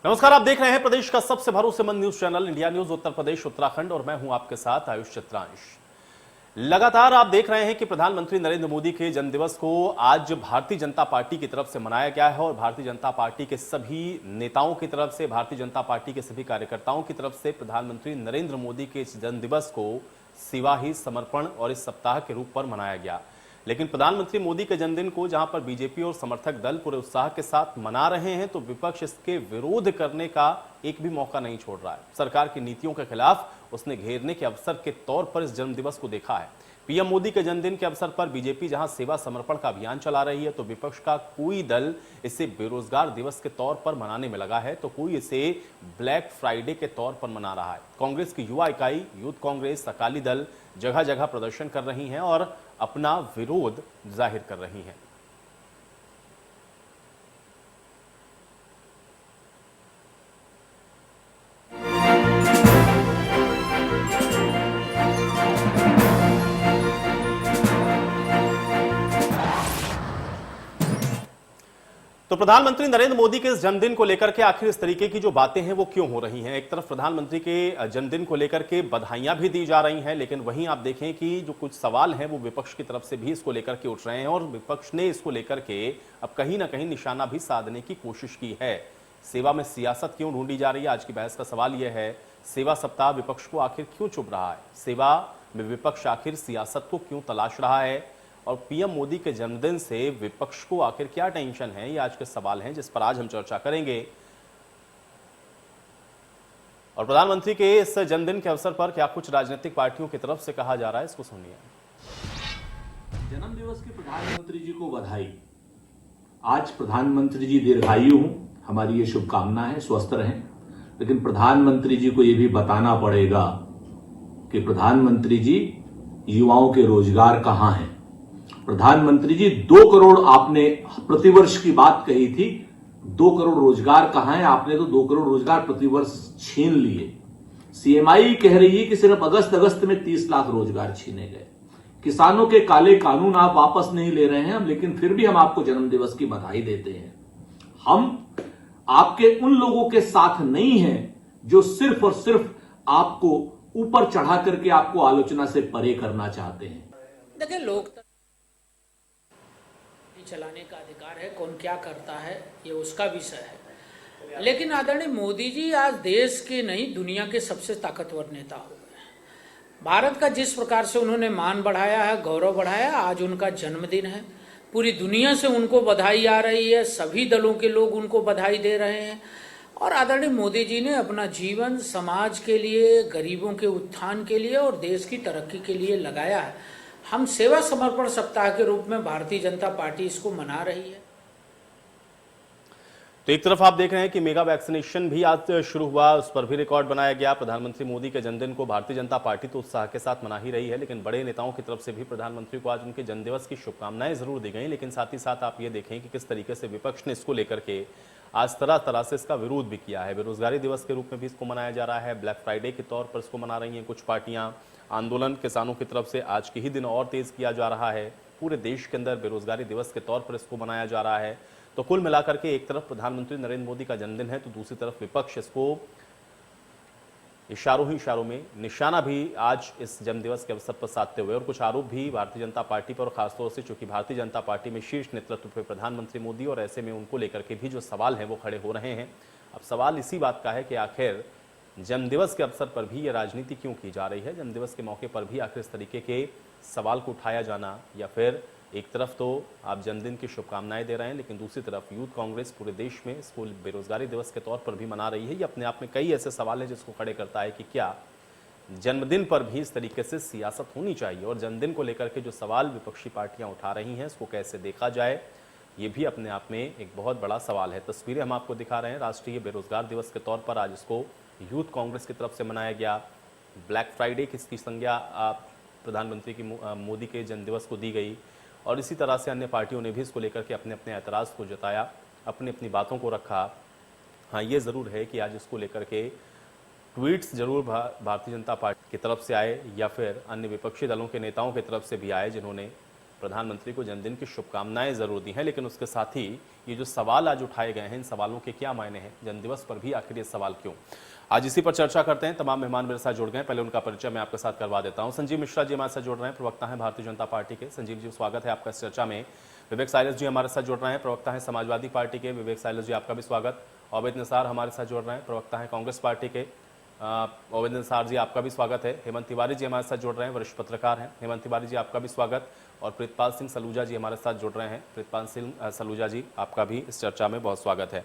नमस्कार, आप देख रहे हैं प्रदेश का सबसे भरोसेमंद news channel India news Uttar Pradesh Uttarakhand और मैं हूं आपके साथ आयुष चित्रांश। लगातार आप देख रहे हैं कि प्रधानमंत्री नरेंद्र मोदी के जन्मदिवस को आज भारतीय जनता पार्टी की तरफ से मनाया गया है और भारतीय जनता पार्टी के सभी नेताओं की तरफ से, भारतीय जनता पार्टी के सभी कार्यकर्ताओं की तरफ से प्रधानमंत्री नरेंद्र मोदी के इस जन्मदिवस को सेवा ही समर्पण और इस सप्ताह के रूप पर मनाया गया। लेकिन प्रधानमंत्री मोदी के जन्मदिन को जहां पर बीजेपी और समर्थक दल पूरे उत्साह के साथ मना रहे हैं, तो विपक्ष इसके विरोध करने का एक भी मौका नहीं छोड़ रहा है। सरकार की नीतियों के खिलाफ उसने घेरने के अवसर के तौर पर इस जन्मदिवस को देखा है। पीएम मोदी के जन्मदिन के अवसर पर बीजेपी जहां सेवा समर्पण का अभियान चला रही है, तो विपक्ष का कोई दल इसे बेरोजगार दिवस के तौर पर मनाने में लगा है, तो कोई इसे ब्लैक फ्राइडे के तौर पर मना रहा है। कांग्रेस की युवा इकाई यूथ कांग्रेस, अकाली दल जगह जगह प्रदर्शन कर रही हैं और अपना विरोध जाहिर कर रही हैं। तो प्रधानमंत्री नरेंद्र मोदी के इस जन्मदिन को लेकर के आखिर इस तरीके की जो बातें हैं वो क्यों हो रही हैं? एक तरफ प्रधानमंत्री के जन्मदिन को लेकर के बधाइयां भी दी जा रही हैं, लेकिन वहीं आप देखें कि जो कुछ सवाल हैं वो विपक्ष की तरफ से भी इसको लेकर के उठ रहे हैं और विपक्ष ने इसको लेकर के अब कहीं ना कहीं निशाना भी साधने की कोशिश की है। सेवा में सियासत क्यों ढूंढी जा रही है? आज की बहस का सवाल यह है, सेवा सप्ताह विपक्ष को आखिर क्यों चुभ रहा है? सेवा में विपक्ष आखिर सियासत को क्यों तलाश रहा है? और पीएम मोदी के जन्मदिन से विपक्ष को आखिर क्या टेंशन है? ये आज के सवाल हैं जिस पर आज हम चर्चा करेंगे। और प्रधानमंत्री के इस जन्मदिन के अवसर पर क्या कुछ राजनीतिक पार्टियों की तरफ से कहा जा रहा है, इसको सुनिए। जन्मदिवस की प्रधानमंत्री जी को बधाई। आज प्रधानमंत्री जी दीर्घायु हों, हमारी ये शुभकामना है, स्वस्थ रहें। लेकिन प्रधानमंत्री जी को यह भी बताना पड़ेगा कि प्रधानमंत्री जी युवाओं के रोजगार कहां हैं। प्रधानमंत्री जी 2 करोड़ आपने प्रतिवर्ष की बात कही थी, 2 करोड़ रोजगार कहां है? आपने तो 2 करोड़ रोजगार प्रतिवर्ष छीन लिए। सीएमआई कह रही है कि सिर्फ अगस्त में 30 लाख रोजगार छीने गए। किसानों के काले कानून आप वापस नहीं ले रहे हैं, लेकिन फिर भी हम आपको जन्मदिवस की बधाई देते हैं। हम आपके उन लोगों के साथ नहीं हैं जो सिर्फ और सिर्फ आपको ऊपर चढ़ा करके आपको आलोचना से परे करना चाहते हैं। देखिए, लोकतंत्र चलाने का अधिकार है, कौन क्या करता है ये उसका विषय है। लेकिन आदरणीय मोदी जी आज देश के नहीं दुनिया के सबसे ताकतवर नेता हो गए। भारत का जिस प्रकार से उन्होंने मान बढ़ाया है, गौरव बढ़ाया, आज उनका जन्मदिन है। पूरी दुनिया से उनको बधाई आ रही है, सभी दलों के लोग उनको बधाई दे रहे हैं। और आदरणीय मोदी जी ने अपना जीवन समाज के लिए, गरीबों के उत्थान के लिए और देश की तरक्की के लिए लगाया है। हम सेवा समर्पण सप्ताह के रूप में भारतीय जनता पार्टी इसको मना रही है। तो एक तरफ आप देख रहे हैं कि मेगा वैक्सीनेशन भी आज शुरू हुआ, उस पर भी रिकॉर्ड बनाया गया। प्रधानमंत्री मोदी के जन्मदिन को भारतीय जनता पार्टी तो उत्साह के साथ मना ही रही है, लेकिन बड़े नेताओं की तरफ से भी प्रधानमंत्री को आज उनके जन्मदिवस की शुभकामनाएं जरूर दी गई। लेकिन साथ ही साथ आप ये देखें कि किस तरीके से विपक्ष ने इसको लेकर के आज तरह तरह से इसका विरोध भी किया है। बेरोजगारी दिवस के रूप में भी इसको मनाया जा रहा है, ब्लैक फ्राइडे के तौर पर इसको मना रही हैं कुछ पार्टियां। आंदोलन किसानों की तरफ से आज के ही दिन और तेज किया जा रहा है। पूरे देश के अंदर बेरोजगारी दिवस के तौर पर इसको मनाया जा रहा है। तो कुल मिलाकर के एक तरफ प्रधानमंत्री नरेंद्र मोदी का जन्मदिन है, तो दूसरी तरफ विपक्ष इसको इशारों ही इशारों में निशाना भी आज इस जन्मदिवस के अवसर पर साधते हुए और कुछ आरोप भी भारतीय जनता पार्टी पर, और खासतौर से चूंकि भारतीय जनता पार्टी में शीर्ष नेतृत्व पे प्रधानमंत्री मोदी, और ऐसे में उनको लेकर के भी जो सवाल हैं वो खड़े हो रहे हैं। अब सवाल इसी बात का है कि आखिर जन्मदिवस के अवसर पर भी ये राजनीति क्यों की जा रही है? जन्मदिवस के मौके पर भी आखिर इस तरीके के सवाल को उठाया जाना, या फिर एक तरफ तो आप जन्मदिन की शुभकामनाएं दे रहे हैं, लेकिन दूसरी तरफ यूथ कांग्रेस पूरे देश में इसको बेरोजगारी दिवस के तौर पर भी मना रही है। ये अपने आप में कई ऐसे सवाल हैं जिसको खड़े करता है कि क्या जन्मदिन पर भी इस तरीके से सियासत होनी चाहिए, और जन्मदिन को लेकर के जो सवाल विपक्षी पार्टियां उठा रही हैं इसको कैसे देखा जाए, ये भी अपने आप में एक बहुत बड़ा सवाल है। तस्वीरें हम आपको दिखा रहे हैं। राष्ट्रीय बेरोजगार दिवस के तौर पर आज इसको यूथ कांग्रेस की तरफ से मनाया गया। ब्लैक फ्राइडे किसकी संज्ञा प्रधानमंत्री की मोदी के जन्मदिवस को दी गई, और इसी तरह से अन्य पार्टियों ने भी इसको लेकर के अपने अपने ऐतराज़ को जताया, अपनी अपनी बातों को रखा। हाँ, ये ज़रूर है कि आज इसको लेकर के ट्वीट्स जरूर भारतीय जनता पार्टी की तरफ से आए या फिर अन्य विपक्षी दलों के नेताओं की तरफ से भी आए, जिन्होंने प्रधानमंत्री को जन्मदिन की शुभकामनाएं जरूर दी हैं, लेकिन उसके साथ ही ये जो सवाल आज उठाए गए हैं, इन सवालों के क्या मायने हैं, जन्मदिवस पर भी आखिर ये सवाल क्यों? आज इसी पर चर्चा करते हैं। तमाम मेहमान मेरे साथ जुड़ गए। पहले उनका परिचय मैं आपके साथ करवा देता हूं। संजीव मिश्रा जी हमारे साथ जुड़ रहे हैं, प्रवक्ता हैं भारतीय जनता पार्टी के। संजीव जी, स्वागत है आपका इस चर्चा में। विवेक साइलस जी हमारे साथ जुड़ रहे हैं, प्रवक्ता हैं समाजवादी पार्टी के। विवेक साइलस जी, आपका भी स्वागत। ओबैद निसार हमारे साथ जुड़ रहे हैं, प्रवक्ता हैं कांग्रेस पार्टी के। ओबैद निसार जी, आपका भी स्वागत है। हेमंत तिवारी जी हमारे साथ जुड़ रहे हैं, वरिष्ठ पत्रकार हैं। हेमंत तिवारी जी, आपका भी स्वागत। और प्रीतपाल सिंह सलूजा जी हमारे साथ जुड़ रहे हैं। प्रीतपाल सिंह सलूजा जी, आपका भी इस चर्चा में बहुत स्वागत है।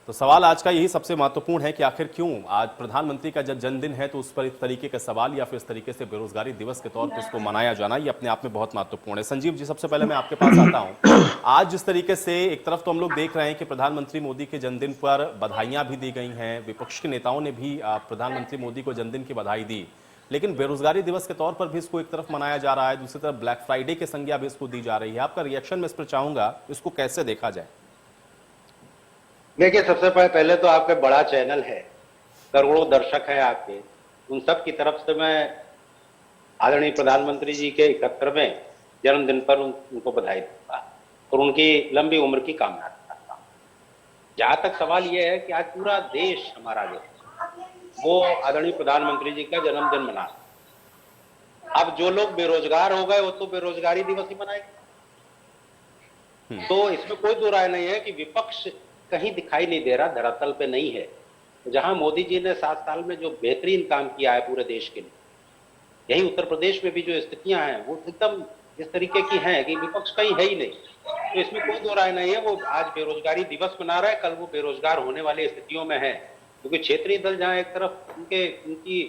तो सवाल आज का यही सबसे महत्वपूर्ण है कि आखिर क्यों आज प्रधानमंत्री का जब जन्मदिन है तो उस पर इस तरीके के सवाल या फिर इस तरीके से बेरोजगारी दिवस के तौर पर इसको मनाया जाना, ये अपने आप में बहुत महत्वपूर्ण है। संजीव जी, सबसे पहले मैं आपके पास आता हूं। आज जिस तरीके से एक तरफ तो हम लोग देख रहे हैं कि प्रधानमंत्री मोदी के जन्मदिन पर बधाइयां भी दी गई हैं, विपक्ष के नेताओं ने भी प्रधानमंत्री मोदी को जन्मदिन की बधाई दी, लेकिन बेरोजगारी दिवस के तौर पर भी इसको एक तरफ मनाया जा रहा है, दूसरी तरफ ब्लैक फ्राइडे की संज्ञा भी इसको दी जा रही है। आपका रिएक्शन मैं इस पर चाहूंगा, इसको कैसे देखा जाए? देखिए, सबसे पहले तो आपका बड़ा चैनल है, करोड़ों दर्शक हैं आपके, उन सब की तरफ से मैं आदरणीय प्रधानमंत्री जी के 71वें जन्मदिन पर उनको बधाई दूंगा और उनकी लंबी उम्र की कामना करता हूँ। जहां तक सवाल यह है कि आज पूरा देश, हमारा देश, वो आदरणीय प्रधानमंत्री जी का जन्मदिन मना रहा है। अब जो लोग बेरोजगार हो गए वो तो बेरोजगारी दिवस ही मनाएंगे। तो इसमें कोई दो राय नहीं है कि विपक्ष कहीं दिखाई नहीं दे रहा, धरातल पे नहीं है। जहां मोदी जी ने 7 साल में जो बेहतरीन काम किया है पूरे देश के लिए, यही उत्तर प्रदेश में भी जो स्थितियां हैं वो एकदम इस तरीके की हैं कि विपक्ष कहीं है ही नहीं। तो इसमें कोई दो राय नहीं है। वो आज बेरोजगारी दिवस मना रहा है, कल वो बेरोजगार होने वाली स्थितियों में है, क्योंकि क्षेत्रीय दल जहां एक तरफ उनकी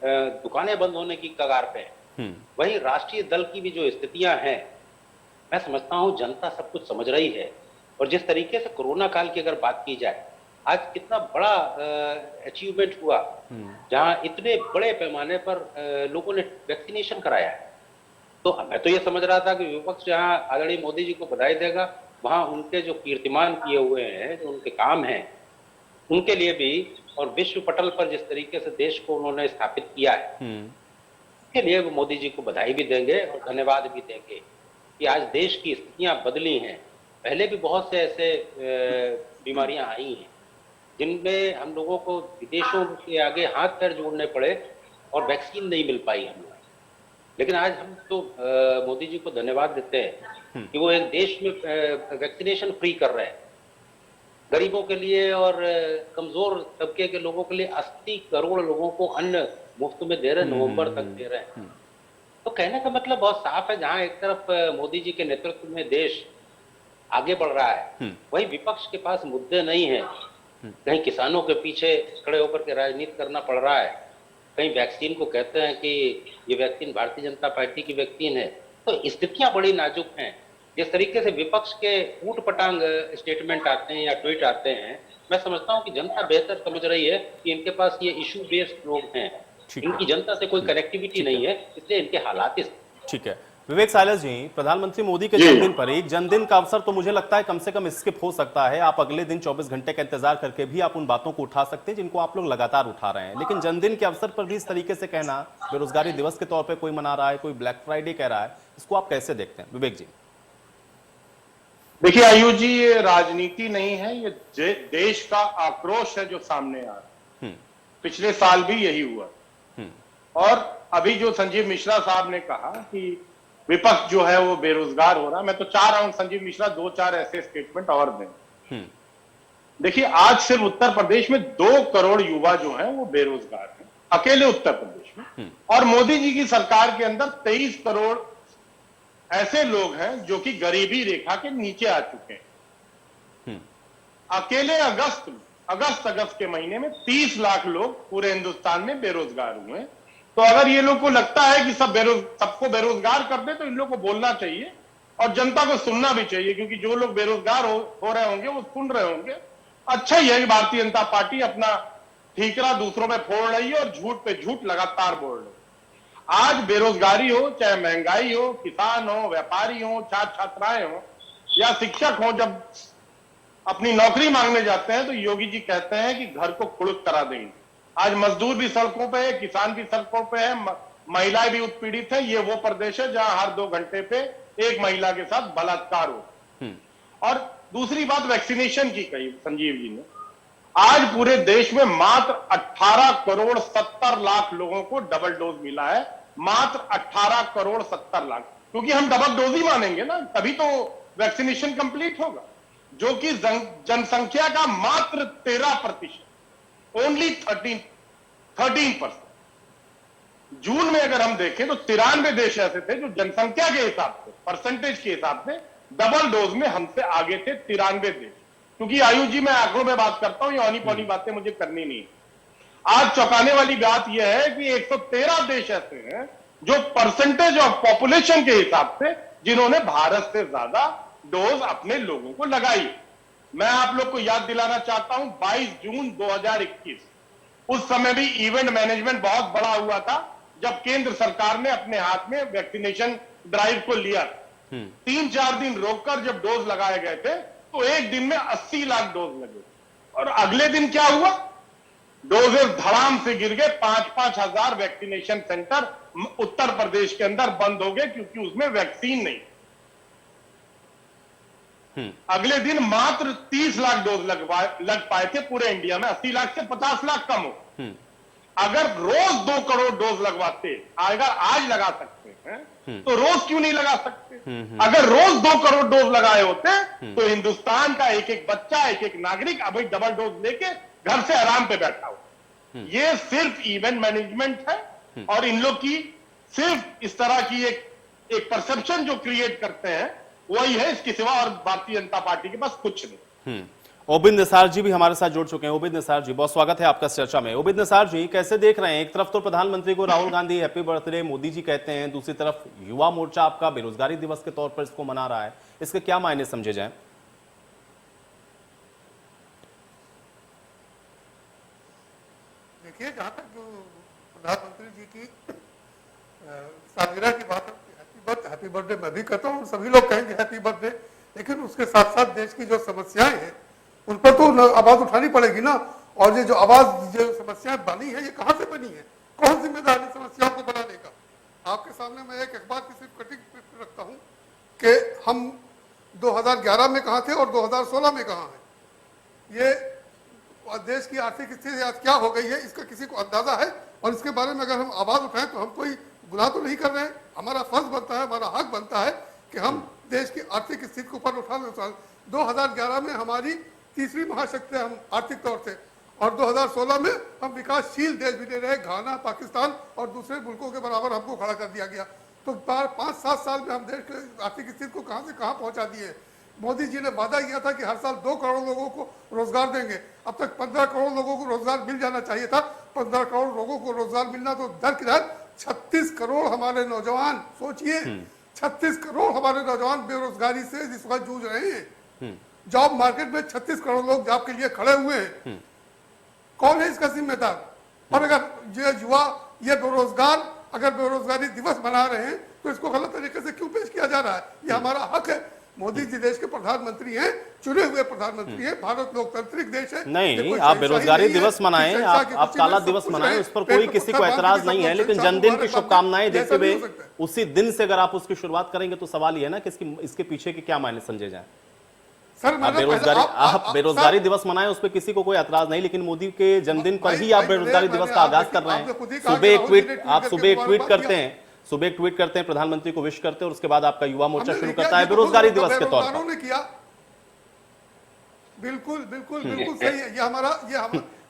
दुकानें बंद होने की कगार पे है, वहीं राष्ट्रीय दल की भी जो स्थितियां हैं, मैं समझता हूं जनता सब कुछ समझ रही है। और जिस तरीके से कोरोना काल की अगर बात की जाए, आज कितना बड़ा अचीवमेंट हुआ, जहां इतने बड़े पैमाने पर लोगों ने वैक्सीनेशन कराया है। तो मैं तो ये समझ रहा था कि विपक्ष जहां आदरणीय मोदी जी को बधाई देगा, वहां उनके जो कीर्तिमान किए हुए हैं, जो उनके काम हैं, उनके लिए भी, और विश्व पटल पर जिस तरीके से देश को उन्होंने स्थापित किया है, उसके लिए वो मोदी जी को बधाई भी देंगे और धन्यवाद भी देंगे कि आज देश की स्थितियां बदली हैं। पहले भी बहुत से ऐसे बीमारियां आई हैं जिनमें हम लोगों को विदेशों के आगे हाथ पैर जोड़ने पड़े और वैक्सीन नहीं मिल पाई हम लोग। लेकिन आज हम तो मोदी जी को धन्यवाद देते हैं कि वो एक देश में वैक्सीनेशन फ्री कर रहे हैं। गरीबों के लिए और कमजोर तबके के लोगों के लिए 80 करोड़ लोगों को अन्न मुफ्त में दे रहे हैं, नवंबर तक दे रहे हैं। तो कहने का मतलब बहुत साफ है, जहां एक तरफ मोदी जी के नेतृत्व में देश आगे बढ़ रहा है, वहीं विपक्ष के पास मुद्दे नहीं है। कहीं किसानों के पीछे खड़े होकर के राजनीति करना पड़ रहा है, कहीं वैक्सीन को कहते हैं कि ये वैक्सीन भारतीय जनता पार्टी की वैक्सीन है। तो स्थितियां बड़ी नाजुक हैं। जिस तरीके से विपक्ष के ऊट पटांग स्टेटमेंट आते हैं या ट्वीट आते हैं, मैं समझता हूं कि जनता बेहतर समझ रही है कि इनके पास ये इशू बेस्ड लोग हैं, इनकी जनता से कोई कनेक्टिविटी नहीं है, इसलिए इनके हालात इस। ठीक है। विवेक साइलस जी, प्रधानमंत्री मोदी के जन्मदिन पर एक जन्मदिन का अवसर तो मुझे लगता है कम से कम स्किप हो सकता है। आप अगले दिन 24 घंटे का इंतजार करके भी आप उन बातों को उठा सकते हैं जिनको आप लोग लगातार उठा रहे हैं, लेकिन जन्मदिन के अवसर पर भी इस तरीके से कहना, बेरोजगारी दिवस के तौर पर कोई मना रहा है, कोई ब्लैक फ्राइडे कह रहा है, इसको आप कैसे देखते हैं? विवेक जी। देखिए आयुष जी, ये राजनीति नहीं है, ये देश का आक्रोश है जो सामने आ रहा है। पिछले साल भी यही हुआ और अभी जो संजीव मिश्रा साहब ने कहा कि विपक्ष जो है वो बेरोजगार हो रहा है, मैं तो चाह रहा हूं संजीव मिश्रा 2-4 ऐसे स्टेटमेंट और दें। देखिए, आज सिर्फ उत्तर प्रदेश में 2 करोड़ युवा जो हैं वो बेरोजगार हैं, अकेले उत्तर प्रदेश में। और मोदी जी की सरकार के अंदर 23 करोड़ ऐसे लोग हैं जो कि गरीबी रेखा के नीचे आ चुके हैं। अकेले अगस्त के महीने में 30 लाख लोग पूरे हिंदुस्तान में बेरोजगार हुए। तो अगर ये लोग को लगता है कि सबको बेरोजगार कर दे, तो इन लोग को बोलना चाहिए और जनता को सुनना भी चाहिए, क्योंकि जो लोग बेरोजगार हो रहे होंगे वो सुन रहे होंगे। अच्छा ही है कि भारतीय जनता पार्टी अपना ठीकरा दूसरों में फोड़ रही है और झूठ पे झूठ लगातार बोल रही है। आज बेरोजगारी हो, चाहे महंगाई हो, किसान हो, व्यापारी हो, छात्र छात्राएं हो या शिक्षक हो, जब अपनी नौकरी मांगने जाते हैं तो योगी जी कहते हैं कि घर को कुड़क करा देंगे। आज मजदूर भी सड़कों पे है, किसान भी सड़कों पे है, महिलाएं भी उत्पीड़ित है। ये वो प्रदेश है जहां हर 2 घंटे पे एक महिला के साथ बलात्कार हो। और दूसरी बात वैक्सीनेशन की कही संजीव जी ने, आज पूरे देश में मात्र 18 करोड़ 70 लाख लोगों को डबल डोज मिला है, मात्र 18 करोड़ 70 लाख, क्योंकि हम डबल डोज ही मानेंगे ना, तभी तो वैक्सीनेशन कंप्लीट होगा, जो कि जनसंख्या का मात्र 13%, ओनली 13%। जून में अगर हम देखें तो 93 देश ऐसे थे जो जनसंख्या के हिसाब से, परसेंटेज के हिसाब से डबल डोज में हमसे आगे थे 93 देश। क्योंकि आयुष जी, मैं आंकड़ों में बात करता हूं, ये औनी पौनी बातें मुझे करनी नहीं। आज चौंकाने वाली बात यह है कि 113 देश ऐसे हैं जो परसेंटेज ऑफ पॉपुलेशन के हिसाब से जिन्होंने भारत से ज्यादा डोज अपने लोगों को लगाई। मैं आप लोग को याद दिलाना चाहता हूं, 22 जून 2021, उस समय भी इवेंट मैनेजमेंट बहुत बड़ा हुआ था, जब केंद्र सरकार ने अपने हाथ में वैक्सीनेशन ड्राइव को लिया। 3-4 दिन रोककर जब डोज लगाए गए थे तो एक दिन में 80 लाख डोज लगे, और अगले दिन क्या हुआ, डोजेस धड़ाम से गिर गए। 5-5 हजार वैक्सीनेशन सेंटर उत्तर प्रदेश के अंदर बंद हो गए क्योंकि उसमें वैक्सीन नहीं। अगले दिन मात्र 30 लाख डोज लग पाए थे पूरे इंडिया में, 80 लाख से 50 लाख कम हो। अगर रोज 2 करोड़ डोज लगवाते, अगर आज लगा सकते हैं तो रोज क्यों नहीं लगा सकते? अगर रोज 2 करोड़ डोज लगाए होते तो हिंदुस्तान का एक एक बच्चा, एक एक नागरिक अभी डबल डोज लेके घर से आराम पे बैठा हो। ये सिर्फ इवेंट मैनेजमेंट है, और इन लोग की सिर्फ इस तरह की एक परसेप्शन जो क्रिएट करते हैं वही है, इसके सिवा और भारतीय जनता पार्टी के पास कुछ नहीं। ओबिद निसार जी भी हमारे साथ जुड़ चुके हैं। ओबिद निसार जी, बहुत स्वागत है आपका इस चर्चा में। ओबिद निसार जी, कैसे देख रहे हैं? एक तरफ तो प्रधानमंत्री को राहुल गांधी हैप्पी बर्थडे मोदी जी कहते हैं, दूसरी तरफ युवा मोर्चा आपका बेरोजगारी दिवस के तौर पर इसको मना रहा है, इसके क्या मायने समझे जाएं? देखिए, जहां तक जो प्रधानमंत्री जी की सालगिरह की बात, हैप्पी बर्थडे मैं भी कहता हूँ, सभी लोग कहेंगे हैप्पी बर्थडे, लेकिन उसके साथ साथ देश की जो समस्याएं हैं उन पर तो आवाज उठानी पड़ेगी ना। और ये जो आवाज, जो समस्याएं बनी है, ये कहाँ से बनी है? कौन जिम्मेदार है समस्याओं को बनाने का? आपके सामने मैं एक अखबार की सिर्फ कटिंग रखता हूँ कि हम 2011 में कहाँ थे और 2016 में कहाँ हैं। ये देश की आर्थिक स्थिति आज क्या हो गई है, इसका किसी को अंदाजा है? और इसके बारे में अगर हम आवाज उठाएं तो हम कोई गुनाह तो नहीं कर रहे हैं। हमारा फर्ज बनता है, हमारा हक बनता है कि हम देश की आर्थिक स्थिति को ऊपर उठा लें। 2011 में हमारी तीसरी महाशक्ति हम आर्थिक तौर से, और 2016 में हम विकासशील देश भी ले रहे, घाना, पाकिस्तान और दूसरे मुल्कों के बराबर हमको खड़ा कर दिया गया। तो 5-7 साल में हम देश की आर्थिक स्थिति को कहाँ से कहाँ पहुँचा दिए। मोदी जी ने वादा किया था कि हर साल 2 करोड़ लोगों को रोजगार देंगे, अब तक 15 करोड़ लोगों को रोजगार मिल जाना चाहिए था। 15 करोड़ लोगों को रोजगार मिलना तो दरकिनार 36 करोड़ हमारे नौजवान, सोचिए 36 करोड़ हमारे नौजवान बेरोजगारी से इस वक्त जूझ रहे हैं। जॉब मार्केट में 36 करोड़ लोग जॉब के लिए खड़े हुए हैं। कौन है इसका जिम्मेदार? और अगर ये युवा, ये बेरोजगार अगर बेरोजगारी दिवस मना रहे हैं तो इसको गलत तरीके से क्यों पेश किया जा रहा है? ये हमारा हक है। मोदी जी देश के प्रधानमंत्री हैं, चुने हुए प्रधानमंत्री हैं, भारत लोकतांत्रिक देश है। नहीं, आप बेरोजगारी दिवस मनाएं, आप काला दिवस मनाएं, उस पर कोई किसी को एतराज नहीं है, लेकिन जन्मदिन की शुभकामनाएं देते हुए उसी दिन से अगर आप उसकी शुरुआत करेंगे तो सवाल यह है ना कि इसके पीछे के क्या मायने समझे जाए? सर, आप बेरोजगारी दिवस मनाएं, उस पर किसी को कोई एतराज नहीं, लेकिन मोदी के जन्मदिन पर ही आप बेरोजगारी दिवस का आगाज कर रहे हैं। सुबह एक ट्वीट करते हैं, प्रधानमंत्री को विश करते हैं, और उसके बाद आपका युवा मोर्चा शुरू करता है बेरोजगारी दिवस के तौर पर। बिल्कुल बिल्कुल बिल्कुल सही है। ये हमारा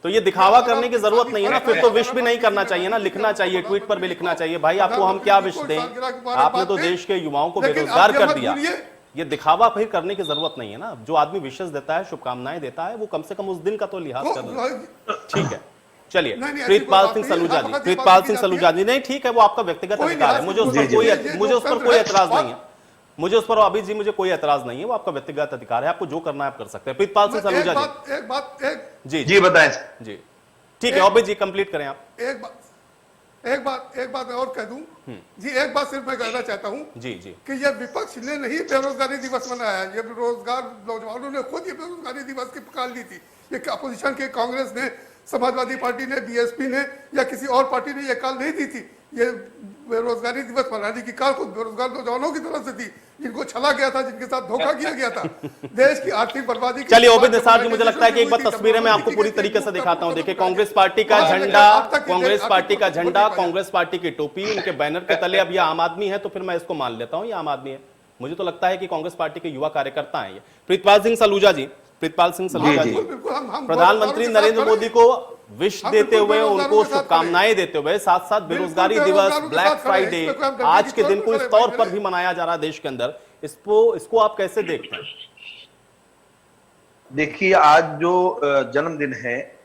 तो ये दिखावा करने की जरूरत नहीं है ना, फिर तो विश भी नहीं करना चाहिए ना, लिखना चाहिए, ट्वीट पर भी लिखना चाहिए, भाई आपको हम क्या विश दें, आपने तो देश के युवाओं को बेरोजगार कर दिया। ये दिखावा फिर करने की जरूरत नहीं है ना। जो आदमी विशेष देता है, शुभकामनाएं देता है, वो कम से कम उस दिन का तो लिहाज कर। ठीक है, चलिए। प्रीतपाल सिंह सलूजा जी, नहीं ठीक है, वो आपका व्यक्तिगत अधिकार है, मुझे उस पर कोई एतराज नहीं है, मुझे उस पर अभी जी मुझे कोई एतराज नहीं है, वो आपका व्यक्तिगत अधिकार है, आपको जो करना है आप कर सकते हैं। प्रीतपाल सिंह सलूजा जी, जी बताएं जी। ठीक है, अभी जी कंप्लीट करें आप। एक बात मैं और कह दूं जी, एक बात सिर्फ मैं कहना चाहता हूं जी कि ये विपक्ष ने नहीं बेरोजगारी दिवस मनाया है, ये बेरोजगार नौजवानों ने खुद ये बेरोजगारी दिवस की पुकार ली थी। ये अपोजिशन के कांग्रेस ने, समाजवादी पार्टी ने, बीएसपी ने या किसी और पार्टी ने ये कॉल नहीं दी थी। ये बेरोजगारी दिवस मनाने की कार खुद बेरोजगार नौजवानों की तरफ से थी, जिनको छला गया था, जिनके साथ धोखा किया गया था, देश की आर्थिक बर्बादी। चलिए ओबिद निसार जी, मुझे लगता है कि एक बार तस्वीरें मैं आपको पूरी तरीके से दिखाता हूं। देखिए कांग्रेस पार्टी का झंडा, कांग्रेस पार्टी की टोपी, उनके बैनर के तले अब ये आम आदमी है, तो फिर मैं इसको मान लेता हूं ये आम आदमी है। मुझे तो लगता है कि कांग्रेस पार्टी के युवा कार्यकर्ता हैं ये। प्रीतपाल सिंह सलूजा जी, प्रधानमंत्री नरेंद्र मोदी को विश देते हुए, उनको शुभकामनाएं देते हुए, साथ साथ बेरोजगारी दिवस, ब्लैक फ्राइडे आज के दिन को इस तौर पर भी मनाया जा रहा है देश के अंदर, इसको आप कैसे देखते हैं? देखिए, आज जो जन्मदिन है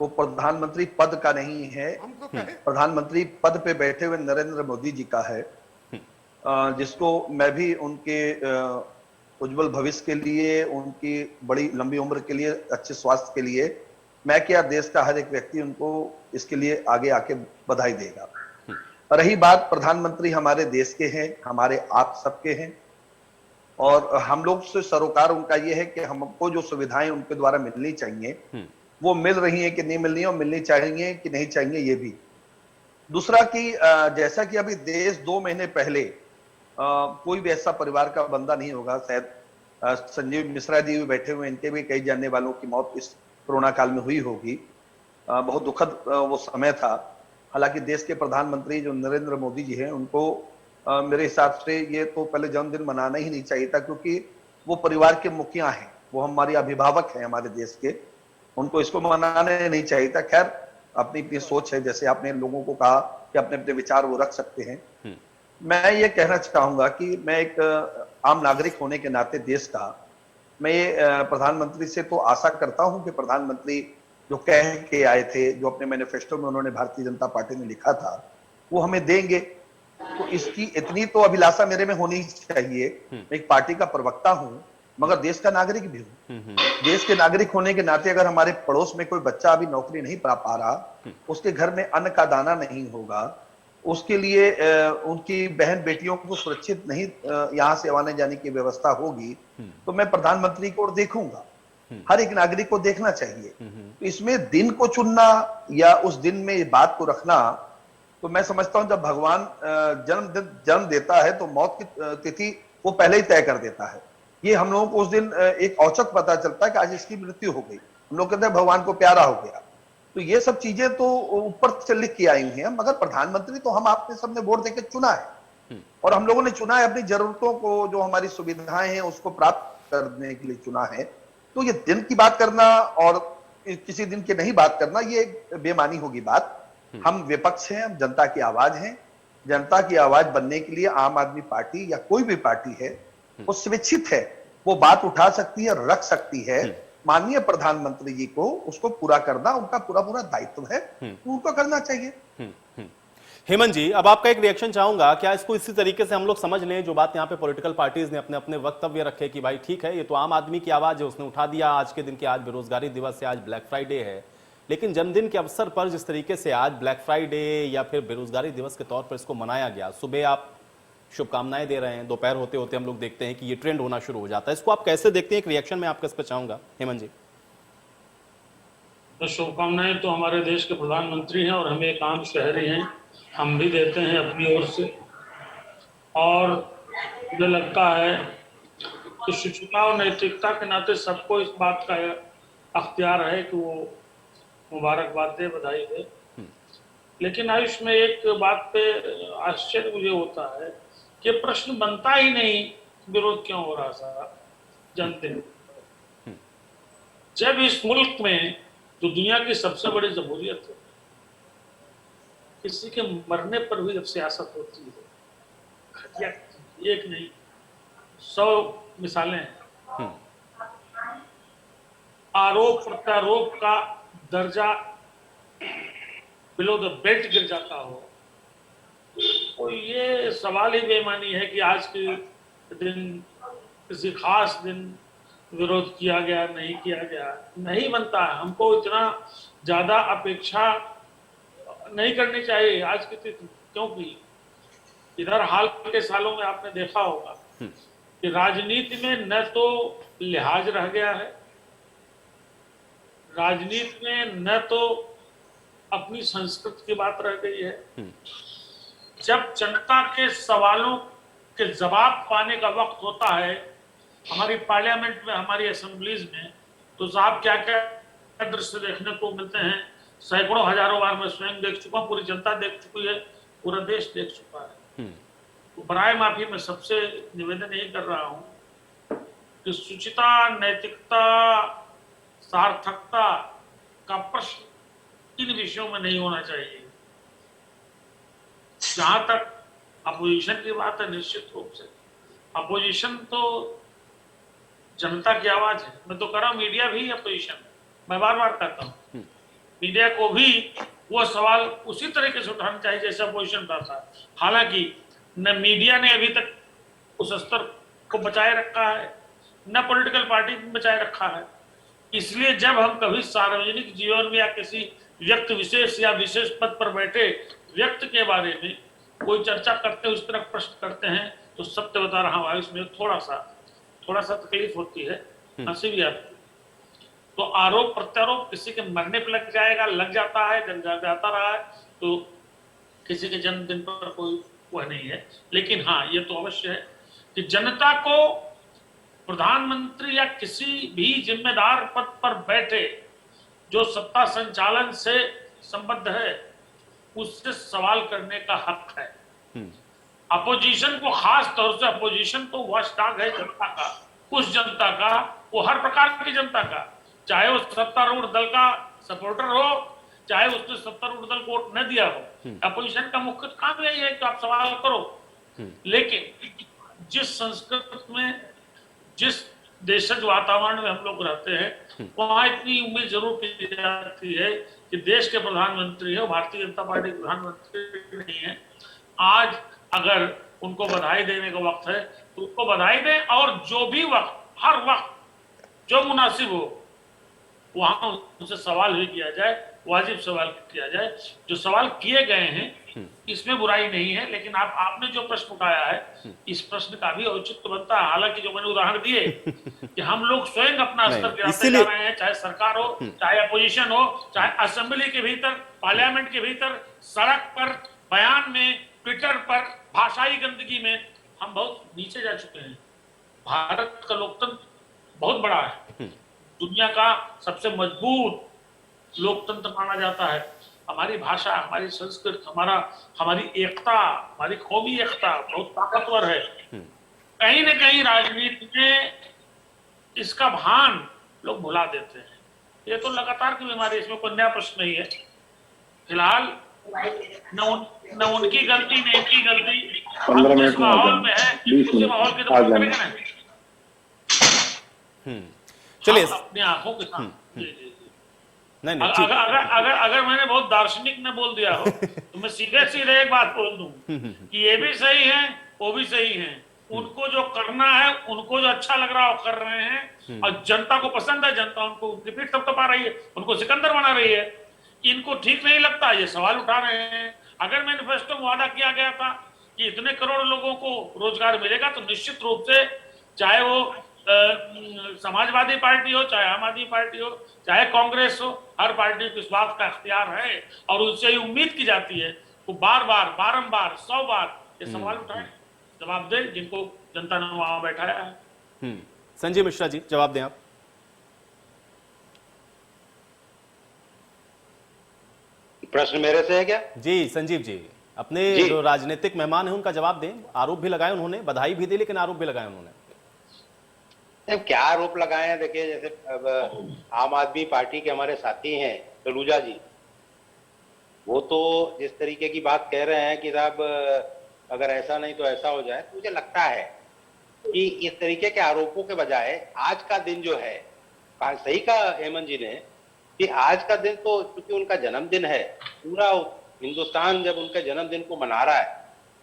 वो प्रधानमंत्री पद का नहीं है, प्रधानमंत्री पद पे बैठे हुए नरेंद्र मोदी जी का है, जिसको मैं भी उनके उज्जवल भविष्य के लिए, उनकी बड़ी लंबी उम्र के लिए, अच्छे स्वास्थ्य के लिए, मैं क्या देश का हर एक व्यक्ति उनको इसके लिए आगे आके बधाई देगा। रही बात, प्रधानमंत्री हमारे देश के हैं, हमारे आप सबके हैं, और हम लोग से सरोकार उनका ये है कि हमको जो सुविधाएं उनके द्वारा मिलनी चाहिए वो मिल रही हैं कि नहीं मिल रही है, और मिलनी चाहिए कि नहीं चाहिए ये भी। दूसरा कि जैसा कि अभी देश 2 महीने पहले कोई भी ऐसा परिवार का बंदा नहीं होगा, शायद संजीव मिश्रा जी भी बैठे हुए, इनके भी कई जानने वालों की मौत इस कोरोना काल में हुई होगी। बहुत दुखद वो समय था। हालांकि देश के प्रधानमंत्री जो नरेंद्र मोदी जी हैं, उनको मेरे हिसाब से ये तो पहले जन्मदिन मनाना ही नहीं चाहिए था, क्योंकि वो परिवार के मुखिया हैं, वो हमारे अभिभावक हैं हमारे देश के, उनको इसको मनाने नहीं चाहिए था। खैर, अपनी अपनी सोच है, जैसे आपने लोगों को कहा कि अपने अपने विचार वो रख सकते हैं। मैं ये कहना चाहूंगा कि मैं एक आम नागरिक होने के नाते देश का, मैं ये प्रधानमंत्री से तो आशा करता हूं कि प्रधानमंत्री जो कह के आए थे, जो अपने मैनिफेस्टो में उन्होंने भारतीय जनता पार्टी ने लिखा था, वो हमें देंगे। तो इसकी इतनी तो अभिलाषा मेरे में होनी चाहिए। मैं एक पार्टी का प्रवक्ता हूं, मगर देश का नागरिक भी हूं। देश के नागरिक होने के नाते अगर हमारे पड़ोस में कोई बच्चा अभी नौकरी नहीं पा रहा, उसके घर में अन्न का दाना नहीं होगा, उसके लिए उनकी बहन बेटियों को सुरक्षित नहीं यहाँ से आने जाने की व्यवस्था होगी, तो मैं प्रधानमंत्री को देखूंगा। हर एक नागरिक को देखना चाहिए। तो इसमें दिन को चुनना या उस दिन में ये बात को रखना, तो मैं समझता हूं जब भगवान जन्म देता है तो मौत की तिथि वो पहले ही तय कर देता है। ये हम लोगों को उस दिन एक औचक पता चलता है कि आज इसकी मृत्यु हो गई। हम लोग कहते हैं भगवान को प्यारा हो गया। तो ये सब चीजें तो ऊपर से लिख के आई हुई हैं, मगर प्रधानमंत्री तो हम आपने सबने वोट देकर चुना है, और हम लोगों ने चुना है अपनी जरूरतों को, जो हमारी सुविधाएं हैं उसको प्राप्त करने के लिए चुना है। तो ये दिन की बात करना और किसी दिन की नहीं बात करना, ये बेमानी होगी बात। हम विपक्ष हैं, हम जनता की आवाज हैं। जनता की आवाज बनने के लिए आम आदमी पार्टी या कोई भी पार्टी है वो स्वेच्छित है, वो बात उठा सकती है, रख सकती है। माननीय प्रधानमंत्री जी को उसको पूरा करना उनका पूरा दायित्व है, तो उनको करना चाहिए। हेमंत जी, अब आपका एक रिएक्शन चाहूंगा। क्या इसको इसी तरीके से हम लोग समझ लें, जो बात यहाँ पे पॉलिटिकल पार्टीज ने अपने अपने वक्तव्य रखे कि भाई ठीक है, ये तो आम आदमी की आवाज है, उसने उठा दिया आज के दिन की, आज बेरोजगारी दिवस है, आज ब्लैक फ्राइडे है, लेकिन जन्मदिन के अवसर पर जिस तरीके से आज ब्लैक फ्राइडे या फिर बेरोजगारी दिवस के तौर पर इसको मनाया गया, सुबह आप शुभकामनाएं दे रहे हैं, दोपहर होते होते हम लोग देखते हैं कि ये ट्रेंड होना शुरू हो जाता है, इसको आप कैसे देखते हैं? एक रिएक्शन मैं आपका इस पर चाहूंगा, हेमंत जी। तो शुभकामनाएं तो हमारे देश के प्रधानमंत्री हैं और हम एक आम शहरी हैं, हम भी देते हैं अपनी ओर से। और मुझे लगता है कि शुचिता और नैतिकता के नाते सबको इस बात का अख्तियार है कि वो मुबारकबाद दे, बधाई दे। लेकिन आयुष में एक बात पे आश्चर्य मुझे होता है कि प्रश्न बनता ही नहीं, विरोध क्यों हो रहा सारा जन्मदिन, जब इस मुल्क में जो दुनिया की सबसे बड़ी जमहूरियत है, किसी के मरने पर भी जब सियासत होती है, घटिया, एक नहीं 100 मिसालें हैं। आरोप प्रत्यारोप का दर्जा बिलो द बेल्ट गिर जाता हो, तो ये सवाल ही बेमानी है कि आज के दिन किसी खास दिन विरोध किया गया, नहीं किया गया, नहीं बनता है। हमको इतना ज्यादा अपेक्षा नहीं करनी चाहिए आज की तिथि, क्योंकि इधर हाल के सालों में आपने देखा होगा कि राजनीति में न तो लिहाज रह गया है, राजनीति में न तो अपनी संस्कृति की बात रह गई है, जब जनता के सवालों के जवाब पाने का वक्त होता है हमारी पार्लियामेंट में, हमारी असेंबलीज में, तो साहब क्या क्या दृश्य देखने को मिलते हैं। सैकड़ों हजारों बार मैं स्वयं देख चुका हूं, पूरी जनता देख चुकी है, पूरा देश देख चुका है। तो बराए माफी मैं सबसे निवेदन यही कर रहा हूं कि शुचिता, नैतिकता, सार्थकता का प्रश्न इन विषयों में नहीं होना चाहिए। जहां तक अपोजिशन की बात है, निश्चित रूप से अपोजिशन तो जनता की आवाज है। मैं तो कह रहा हूं मीडिया भी अपोजिशन है, मैं बार बार कहता हूं मीडिया को भी वो सवाल उसी तरीके से उठाना चाहिए जैसे अपोजिशन उठाता है। हालांकि न मीडिया ने अभी तक उस स्तर को बचाए रखा है, न पॉलिटिकल पार्टी ने बचाए रखा है। इसलिए जब हम कभी सार्वजनिक जीवन में या किसी व्यक्ति विशेष या विशेष पद पर बैठे व्यक्ति के बारे में कोई चर्चा करते, उस तरह प्रश्न करते हैं, तो सत्य बता रहा हूं इसमें थोड़ा सा तकलीफ होती है, हंसी भी आती है। तो आरोप प्रत्यारोप किसी के मरने पर लग जाएगा, लग जाता है, जाता रहा है, तो किसी के जन्मदिन पर कोई वह नहीं है। लेकिन हाँ, ये तो अवश्य है कि जनता को प्रधानमंत्री या किसी भी जिम्मेदार पद पर बैठे जो सत्ता संचालन से संबद्ध है उससे सवाल करने का हक है। अपोजिशन को, खास तौर से अपोजिशन तो वॉचडॉग है जनता का, उस जनता का, वो हर प्रकार की जनता का, चाहे वो सत्तारूढ़ दल का सपोर्टर हो, चाहे उसने सत्तारूढ़ दल को वोट न दिया हो। अपोजिशन का मुख्य काम यही है कि आप सवाल करो। लेकिन जिस संस्कृति में, जिस देशज वातावरण में हम लोग रहते हैं, वहां इतनी उम्मीद जरूर की जाती है कि देश के प्रधानमंत्री है, भारतीय जनता पार्टी के प्रधानमंत्री नहीं है। आज अगर उनको बधाई देने का वक्त है तो उनको बधाई दें, और जो भी वक्त, हर वक्त जो मुनासिब हो वहां उनसे सवाल भी किया जाए, वाजिब सवाल किया जाए। जो सवाल किए गए हैं इसमें बुराई नहीं है, लेकिन आपने जो प्रश्न उठाया है इस प्रश्न का भी औचित्य बनता है। हालांकि जो मैंने उदाहरण दिए कि हम लोग स्वयं अपना स्तर गिराते जा रहे हैं, चाहे सरकार हो, चाहे अपोजिशन हो, चाहे असेंबली के भीतर, पार्लियामेंट के भीतर, सड़क पर, बयान में, ट्विटर पर, भाषाई गंदगी में हम बहुत नीचे जा चुके हैं। भारत का लोकतंत्र बहुत बड़ा है, दुनिया का सबसे मजबूत लोकतंत्र माना जाता है। हमारी भाषा, हमारी संस्कृति, हमारी एकता, हमारी कौमी एकता बहुत ताकतवर है। कहीं न कहीं राजनीति में इसका भान लोग भुला देते हैं। ये तो लगातार की बीमारी, इसमें कोई नया प्रश्न नहीं है। फिलहाल न उनकी गलती न इनकी गलती, हम जिस माहौल में है उसी माहौल की तो करेंगे। चलिए अपनी आंखों के साथ अगर मैंने बहुत दार्शनिक ने बोल दिया हो तो मैं सीधे एक बात बोल दूं कि ये भी सही है, वो भी सही है। उनको जो करना है, उनको जो अच्छा लग रहा है वो कर रहे हैं, और जनता को पसंद है, जनता उनको उनकी पीठ थपथपा रही है, उनको सिकंदर बना रही है। इनको ठीक नहीं लगता, ये सवाल उठा रहे हैं। अगर मैनिफेस्टो में वादा किया गया था कि इतने करोड़ लोगों को रोजगार मिलेगा, तो निश्चित रूप से चाहे वो समाजवादी पार्टी हो, चाहे आम आदमी पार्टी हो, चाहे कांग्रेस हो, हर पार्टी को इस बात का इख्तियार है और उनसे उम्मीद की जाती है वो बारंबार 100 बार ये सवाल उठाए, जवाब दे जिनको जनता ने वहां बैठाया है। संजय मिश्रा जी, जवाब दें आप। प्रश्न मेरे से है क्या? जी संजीव जी, अपने जो राजनीतिक मेहमान हैं उनका जवाब दें। आरोप भी लगाए उन्होंने, बधाई भी दी, लेकिन आरोप भी लगाए उन्होंने। क्या आरोप लगाए हैं? देखिए, जैसे अब आम आदमी पार्टी के हमारे साथी हैं सलूजा जी, वो तो जिस तरीके की बात कह रहे हैं कि साहब अगर ऐसा नहीं तो ऐसा हो जाए, तो मुझे लगता है कि इस तरीके के आरोपों के बजाय आज का दिन जो है, सही कहा हेमंत जी ने कि आज का दिन तो क्योंकि उनका जन्मदिन है, पूरा हिंदुस्तान जब उनके जन्मदिन को मना रहा है,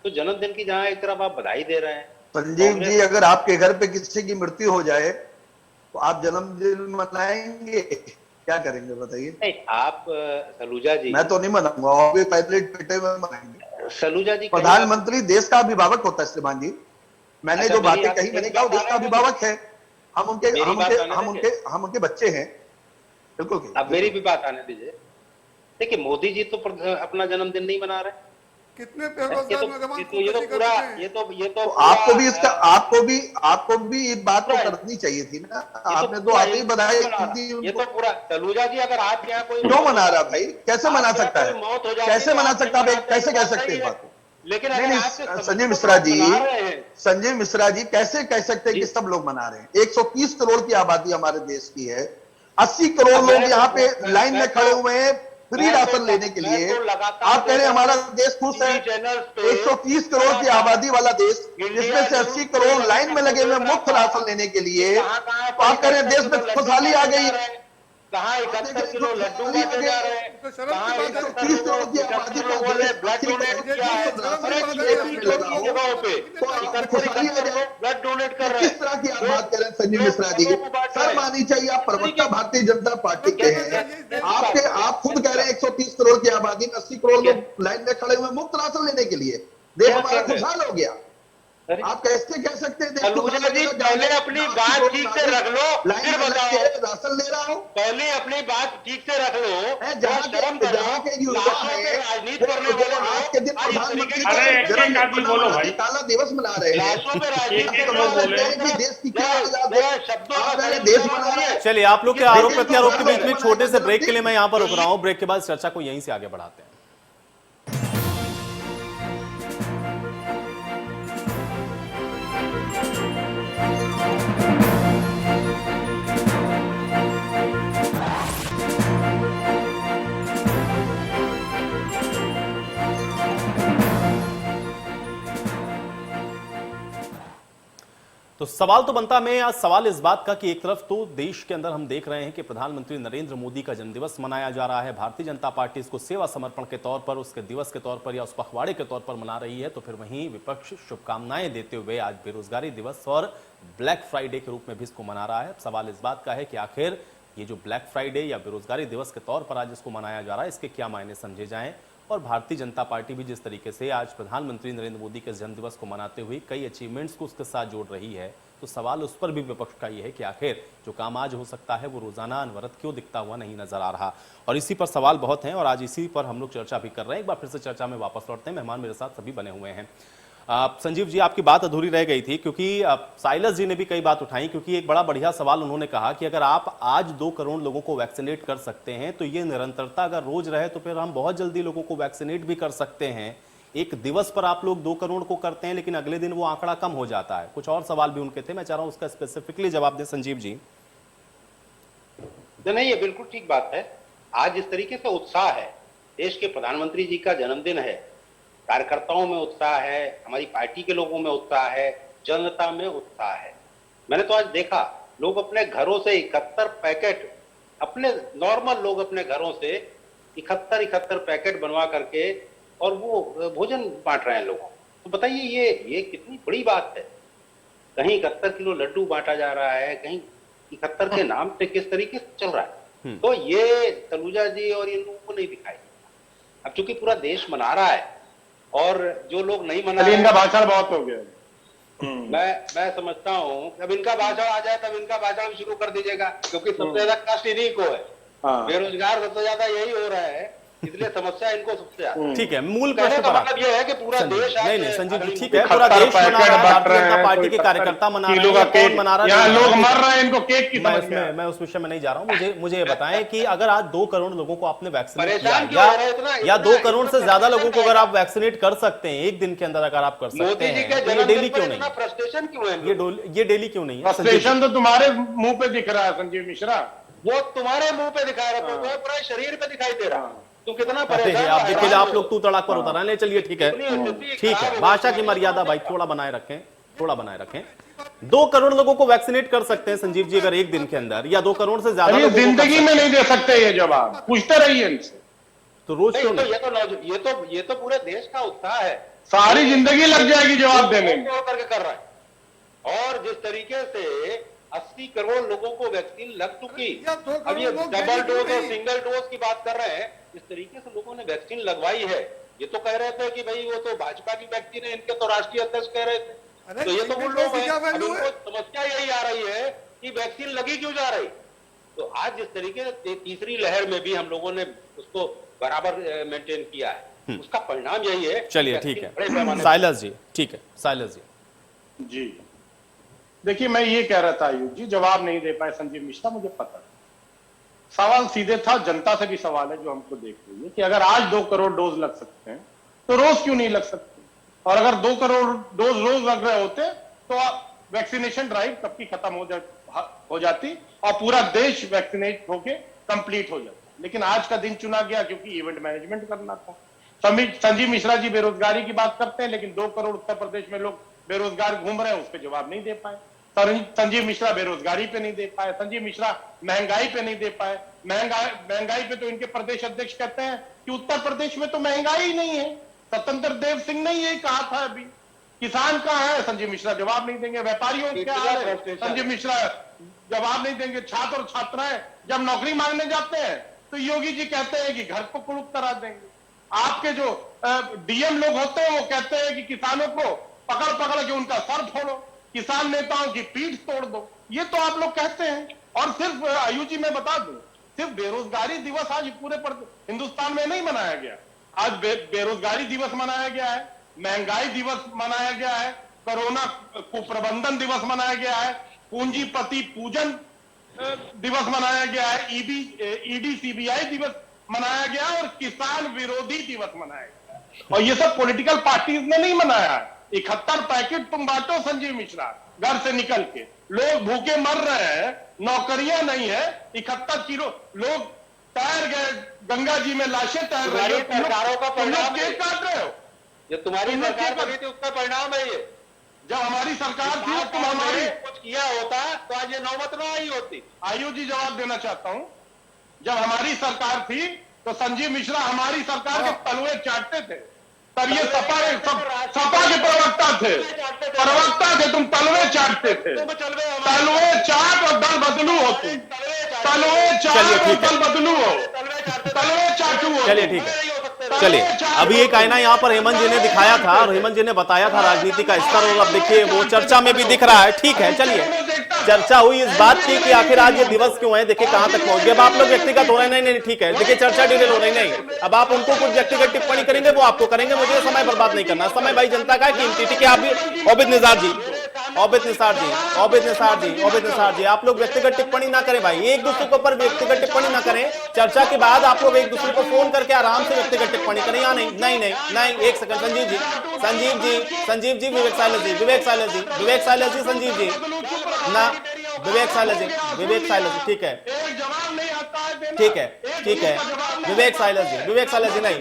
तो जन्मदिन की जहां एक तरफ आप बधाई दे रहे हैं। संजीव जी, अगर आपके घर पे किसी की मृत्यु हो जाए तो आप जन्मदिन मनाएंगे? क्या करेंगे बताइए? नहीं, आप सलूजा जी, मैं तो नहीं मनाऊंगा, और भी पहले ट्विटर में मनाएंगे। सलूजा जी, प्रधानमंत्री देश का अभिभावक होता है श्रीमान जी। मैंने जो बातें कही, मैंने कहा देश का अभिभावक है, हम उनके बच्चे हैं। बिल्कुल। अब मेरी भी बात आने दीजिए। देखिए, मोदी जी तो अपना जन्मदिन नहीं मना रहे, कितने बेरोजगार नौजवान ये तो पूरा ये तो आपको भी इस बात को करनी चाहिए थी ना। आपने तो आते ही बधाई दी। ये तो पूरा तलूजा जी, अगर आपके यहाँ कोई क्यों मना रहा भाई? कैसे मना सकता है? मौत हो जाती कैसे है, मना आप सकता है? नहीं कैसे कह मनाते सकते हैं हैं। बात को? लेकिन नहीं अगर नहीं, आपके संजय मिश्रा जी, मना रहे हैं, संजय मिश्रा जी कैसे कह सकते हैं कि सब लोग मना रहे हैं? 130 करोड़ की आबादी हमारे देश की है। 80 करोड़ लोग यहाँ पे लाइन में खड़े हुए हैं फ्री राशन लेने के लिए। आप कह रहे हैं हमारा देश खुश है? 130 करोड़ की आबादी वाला देश, जिसमें से 80 करोड़ लाइन में लगे हुए मुफ्त राशन लेने के लिए। तो आप कह रहे हैं देश में खुशहाली आ गई है। कहाँ 71 किलो लड्डू बांटे जा रहे हैं, तो शर्म कहाँ की बात है। 30 करोड़ की आबादी को लोगों ने ब्लड डोनेट किया है, अरे छोटी जगहों पे 71 लोग ब्लड डोनेट कर रहे हैं। किस तरह की आप बात कर रहे हैं संजय मिश्रा जी? शर्म आनी चाहिए। आप प्रवक्ता भारतीय जनता पार्टी के हैं। आप खुद कह रहे हैं 130 करोड़ की आबादी में 80 करोड़ लोग लाइन में खड़े हुए मुफ्त राशन लेने के लिए। देश हमारा खुशहाल हो गया। आप कैसे कह सकते हैं? तलूजा जी, पहले अपनी बात ठीक से रख लो, फिर बताओ। राशन ले रहा हूँ। पहले अपनी बात ठीक से रख लो, जहाँ शर्म के करो। जहाँ के युवा लाशों पे है, राजनीति करने वाले आज के दिन लोग आज इस प्रधानमंत्री तरीके का अरे, से एक आदमी बोलो भाई। काला दिवस मना रहे हैं। लाशों पे राजनीति एक करने लोग वाले बोले लोग कि देश की क्या जरा- आजाद है? जरा शब्दों आप का कह रहे सही देश इस्तेमाल बना रहे हैं। करिए। चलिए, आप लोग के आरोप प्रत्यारोप के बीच में एक छोटे से ब्रेक के लिए मैं यहां पर रुक रहा हूं। ब्रेक के बाद चर्चा को यहीं से आगे बढ़ाते हैं। तो सवाल तो बनता में आज सवाल इस बात का कि एक तरफ तो देश के अंदर हम देख रहे हैं कि प्रधानमंत्री नरेंद्र मोदी का जन्मदिवस मनाया जा रहा है। भारतीय जनता पार्टी इसको सेवा समर्पण के तौर पर, उसके दिवस के तौर पर या उस पखवाड़े के तौर पर मना रही है। तो फिर वहीं विपक्ष शुभकामनाएं देते हुए आज बेरोजगारी दिवस और ब्लैक फ्राइडे के रूप में भी इसको मना रहा है। सवाल इस बात का है कि आखिर ये जो ब्लैक फ्राइडे या बेरोजगारी दिवस के तौर पर आज इसको मनाया जा रहा है, इसके क्या मायने समझे जाएं। और भारतीय जनता पार्टी भी जिस तरीके से आज प्रधानमंत्री नरेंद्र मोदी के जन्मदिवस को मनाते हुए कई अचीवमेंट्स को उसके साथ जोड़ रही है, तो सवाल उस पर भी विपक्ष का ये है कि आखिर जो काम आज हो सकता है वो रोजाना अनवरत क्यों दिखता हुआ नहीं नजर आ रहा। और इसी पर सवाल बहुत हैं और आज इसी पर हम लोग चर्चा भी कर रहे हैं। एक बार फिर से चर्चा में वापस लौटते हैं। मेहमान मेरे साथ सभी बने हुए हैं। संजीव जी, आपकी बात अधूरी रह गई थी क्योंकि साइलस जी ने भी कई बात उठाई, क्योंकि एक बड़ा बढ़िया सवाल उन्होंने कहा कि अगर आप आज 2 करोड़ लोगों को वैक्सीनेट कर सकते हैं तो ये निरंतरता अगर रोज रहे तो फिर हम बहुत जल्दी लोगों को वैक्सीनेट भी कर सकते हैं। एक दिवस पर आप लोग 2 करोड़ को करते हैं लेकिन अगले दिन वो आंकड़ा कम हो जाता है। कुछ और सवाल भी उनके थे, मैं चाह रहा हूं उसका स्पेसिफिकली जवाब दें संजीव जी। नहीं, ये बिल्कुल ठीक बात है। आज इस तरीके से उत्साह है, देश के प्रधानमंत्री जी का जन्मदिन है, कार्यकर्ताओं में उत्साह है, हमारी पार्टी के लोगों में उत्साह है, जनता में उत्साह है। मैंने तो आज देखा लोग अपने घरों से 71 पैकेट, अपने नॉर्मल लोग अपने घरों से 71 पैकेट बनवा करके और वो भोजन बांट रहे हैं लोगों को। तो बताइए ये कितनी बड़ी बात है। कहीं 71 किलो लड्डू बांटा जा रहा है, कहीं 71 के नाम से किस तरीके से चल रहा है। तो ये तलूजा जी और इन लोगों को नहीं दिखाई। अब चूंकि पूरा देश मना रहा है और जो लोग नहीं मना रहे, इनका भाषण बहुत हो गया। मैं समझता हूँ अब इनका भाषण आ जाए तब इनका भाषण भी शुरू कर दीजिएगा, क्योंकि सबसे ज्यादा कष्ट इन्हीं को है। बेरोजगार सबसे ज्यादा यही हो रहा है, इसलिए समस्या इनको सबसे ज्यादा। ठीक है, मूल कहने प्रश्न का पर मतलब ये है कि पूरा देश आज नहीं संजीव जी, ठीक अगली- है, पूरा देश मना रहा है, भारतीय जनता पार्टी के कार्यकर्ता मना रहे हैं, कौन मना रहा है, यहाँ लोग मर रहे हैं, इनको केक की समझ में। मैं उस विषय में नहीं जा रहा हूं। मुझे ये बताएं कि अगर आज 2 करोड़ लोगों को आपने वैक्सीनेट परेशान किया क्यों हो रहे हैं इतना? या 2 करोड़ से ज्यादा लोगों को अगर आप वैक्सीनेट कर सकते हैं एक दिन के अंदर, अगर आप कर सकते मोदी जी हैं के तो ये जन्मदिन डेली पर क्यों नहीं इतना है? फ्रस्ट्रेशन क्यों है? ये डेली क्यों नहीं है? संजीव जी? फ्रस्ट्रेशन तो तुम्हारे मुंह पे दिख रहा है संजीव मिश्रा। वो तुम्हारे मुंह पे दिखा रहा है, वो पूरे शरीर पे दिखाई दे रहा है। तुम कितना अरे परेशान आप हो, देखिए, हैरान आप हो। लोग तू तड़ाक पर उतर आए। चलिए ठीक है, ठीक है, भाषा की मर्यादा भाई थोड़ा बनाए रखें, थोड़ा बनाए रखें। 2 करोड़ लोगों को वैक्सीनेट कर सकते हैं संजीव जी अगर एक दिन के अंदर, या 2 करोड़ से ज्यादा अरे लोगों को कर जिंदगी सकते में नहीं दे सकते ये जवाब, पूछते रहिए इनसे। तो रोज क्यों नहीं, नहीं? ये तो पूरे देश का उत्साह है, सारी जिंदगी लग जाएगी जवाब देने में। करके कर रहा है। और जिस तरीके से 80 करोड़ लोगों को वैक्सीन लग चुकी, अब ये डबल डोज और सिंगल डोज की बात कर रहे हैं, इस तरीके से लोगों ने वैक्सीन लगवाई है। ये तो कह रहे थे कि भाई वो तो भाजपा की वैक्सीन है, इनके तो राष्ट्रीय अध्यक्ष कह रहे थे। तो ये तो वो लोग हैं। अब इनको समस्या यही आ रही है कि वैक्सीन लगी क्यों जा रही। तो आज जिस तरीके से तीसरी लहर में भी हम लोगों ने उसको बराबर मेंटेन किया है, उसका परिणाम यही है। चलिए ठीक है बड़े पैमाने साइलस जी, ठीक है साइलस जी। जी देखिए, मैं ये कह रहा था आयुष जी, जवाब नहीं दे पाए संजीव मिश्रा, मुझे पता है। सवाल सीधे था, जनता से भी सवाल है जो हमको देख रही है, कि अगर आज 2 करोड़ डोज लग सकते हैं तो रोज क्यों नहीं लग सकते, और अगर 2 करोड़ डोज रोज लग रहे होते तो वैक्सीनेशन ड्राइव कब की खत्म हो जाती और पूरा देश वैक्सीनेट होके कंप्लीट हो जाता। लेकिन आज का दिन चुना गया क्योंकि इवेंट मैनेजमेंट करना था। संजीव मिश्रा जी बेरोजगारी की बात करते हैं, लेकिन 2 करोड़ उत्तर प्रदेश में लोग बेरोजगार घूम रहे हैं, उस पर जवाब नहीं दे पाए। संजीव मिश्रा बेरोजगारी पे नहीं दे पाए, संजीव मिश्रा महंगाई पे नहीं दे पाए। महंगाई पे तो इनके प्रदेश अध्यक्ष कहते हैं कि उत्तर प्रदेश में तो महंगाई ही नहीं है। स्वतंत्र देव सिंह ने यही कहा था। अभी किसान कहाँ है, संजीव मिश्रा जवाब नहीं देंगे। व्यापारियों क्या हाल है, संजीव मिश्रा जवाब नहीं देंगे। छात्र और छात्राएं जब नौकरी मांगने जाते हैं तो योगी जी कहते हैं कि घर को कुलूप करा देंगे। आपके जो डीएम लोग होते हैं वो कहते हैं कि किसानों को पकड़ पकड़ के उनका सर फोड़ो, किसान नेताओं की पीठ तोड़ दो। ये तो आप लोग कहते हैं। और सिर्फ आयुष जी मैं बता दूं, सिर्फ बेरोजगारी दिवस आज पूरे हिंदुस्तान में नहीं मनाया गया। आज बेरोजगारी दिवस मनाया गया है, महंगाई दिवस मनाया गया है, कोरोना कुप्रबंधन दिवस मनाया गया है, पूंजीपति पूजन दिवस मनाया गया है, ईडी सीबीआई दिवस मनाया गया और किसान विरोधी दिवस मनाया गया। और ये सब पॉलिटिकल पार्टीज ने नहीं मनाया है। 71 पैकेट तुम बांटो संजीव मिश्रा, घर से निकल के लोग भूखे मर रहे हैं, नौकरियां नहीं है, 71 किलो लोग तैर गए, गंगा जी में लाशें तैर रही है। सरकारों का परिणाम केक काट रहे हो। ये तुम्हारी सरकार बनी थी, उसका परिणाम है ये। जब हमारी सरकार थी तुम हमारी कुछ किया होता तो आज ये नौबत ना आई होती। आयु जी जवाब देना चाहता हूं, जब हमारी सरकार थी तो संजीव मिश्रा हमारी सरकार के तलवे चाटते थे। तब ये सपा के प्रवक्ता थे, तुम तलवे चाटते थे। तलवे चाट और दल बदलू हो तुम, तलवे चाट और दल बदलू हो, तलवे चाटू हो। चलिए ठीक है, चलिए अभी एक आईना यहाँ पर हेमंत जी ने दिखाया था और हेमंत जी ने बताया था राजनीति का स्तर, और अब देखिए वो चर्चा में भी दिख रहा है। ठीक है चलिए, चर्चा हुई इस बात की कि आखिर आज ये दिवस क्यों है, देखिए कहां तक पहुंच गए। अब आप लोग व्यक्तिगत हो रहे हैं, नहीं ठीक है, देखिए चर्चा डिटेल हो रही नहीं। अब आप उनको कुछ व्यक्तिगत टिप्पणी करेंगे वो आपको करेंगे, मुझे समय बर्बाद नहीं करना। समय भाई जनता का कीमती। ठीक है, आप भी ओबिद निसार जी आप लोग व्यक्तिगत टिप्पणी ना करें भाई, एक दूसरे के ऊपर व्यक्तिगत टिप्पणी ना करें। चर्चा के बाद आप लोग एक दूसरे को फोन करके आराम से व्यक्तिगत टिप्पणी करें। या नहीं, एक सेकंड संजीव जी विवेक साइलस जी संजीव जी ना, विवेक साइलस जी ठीक है विवेक साइलस जी नहीं,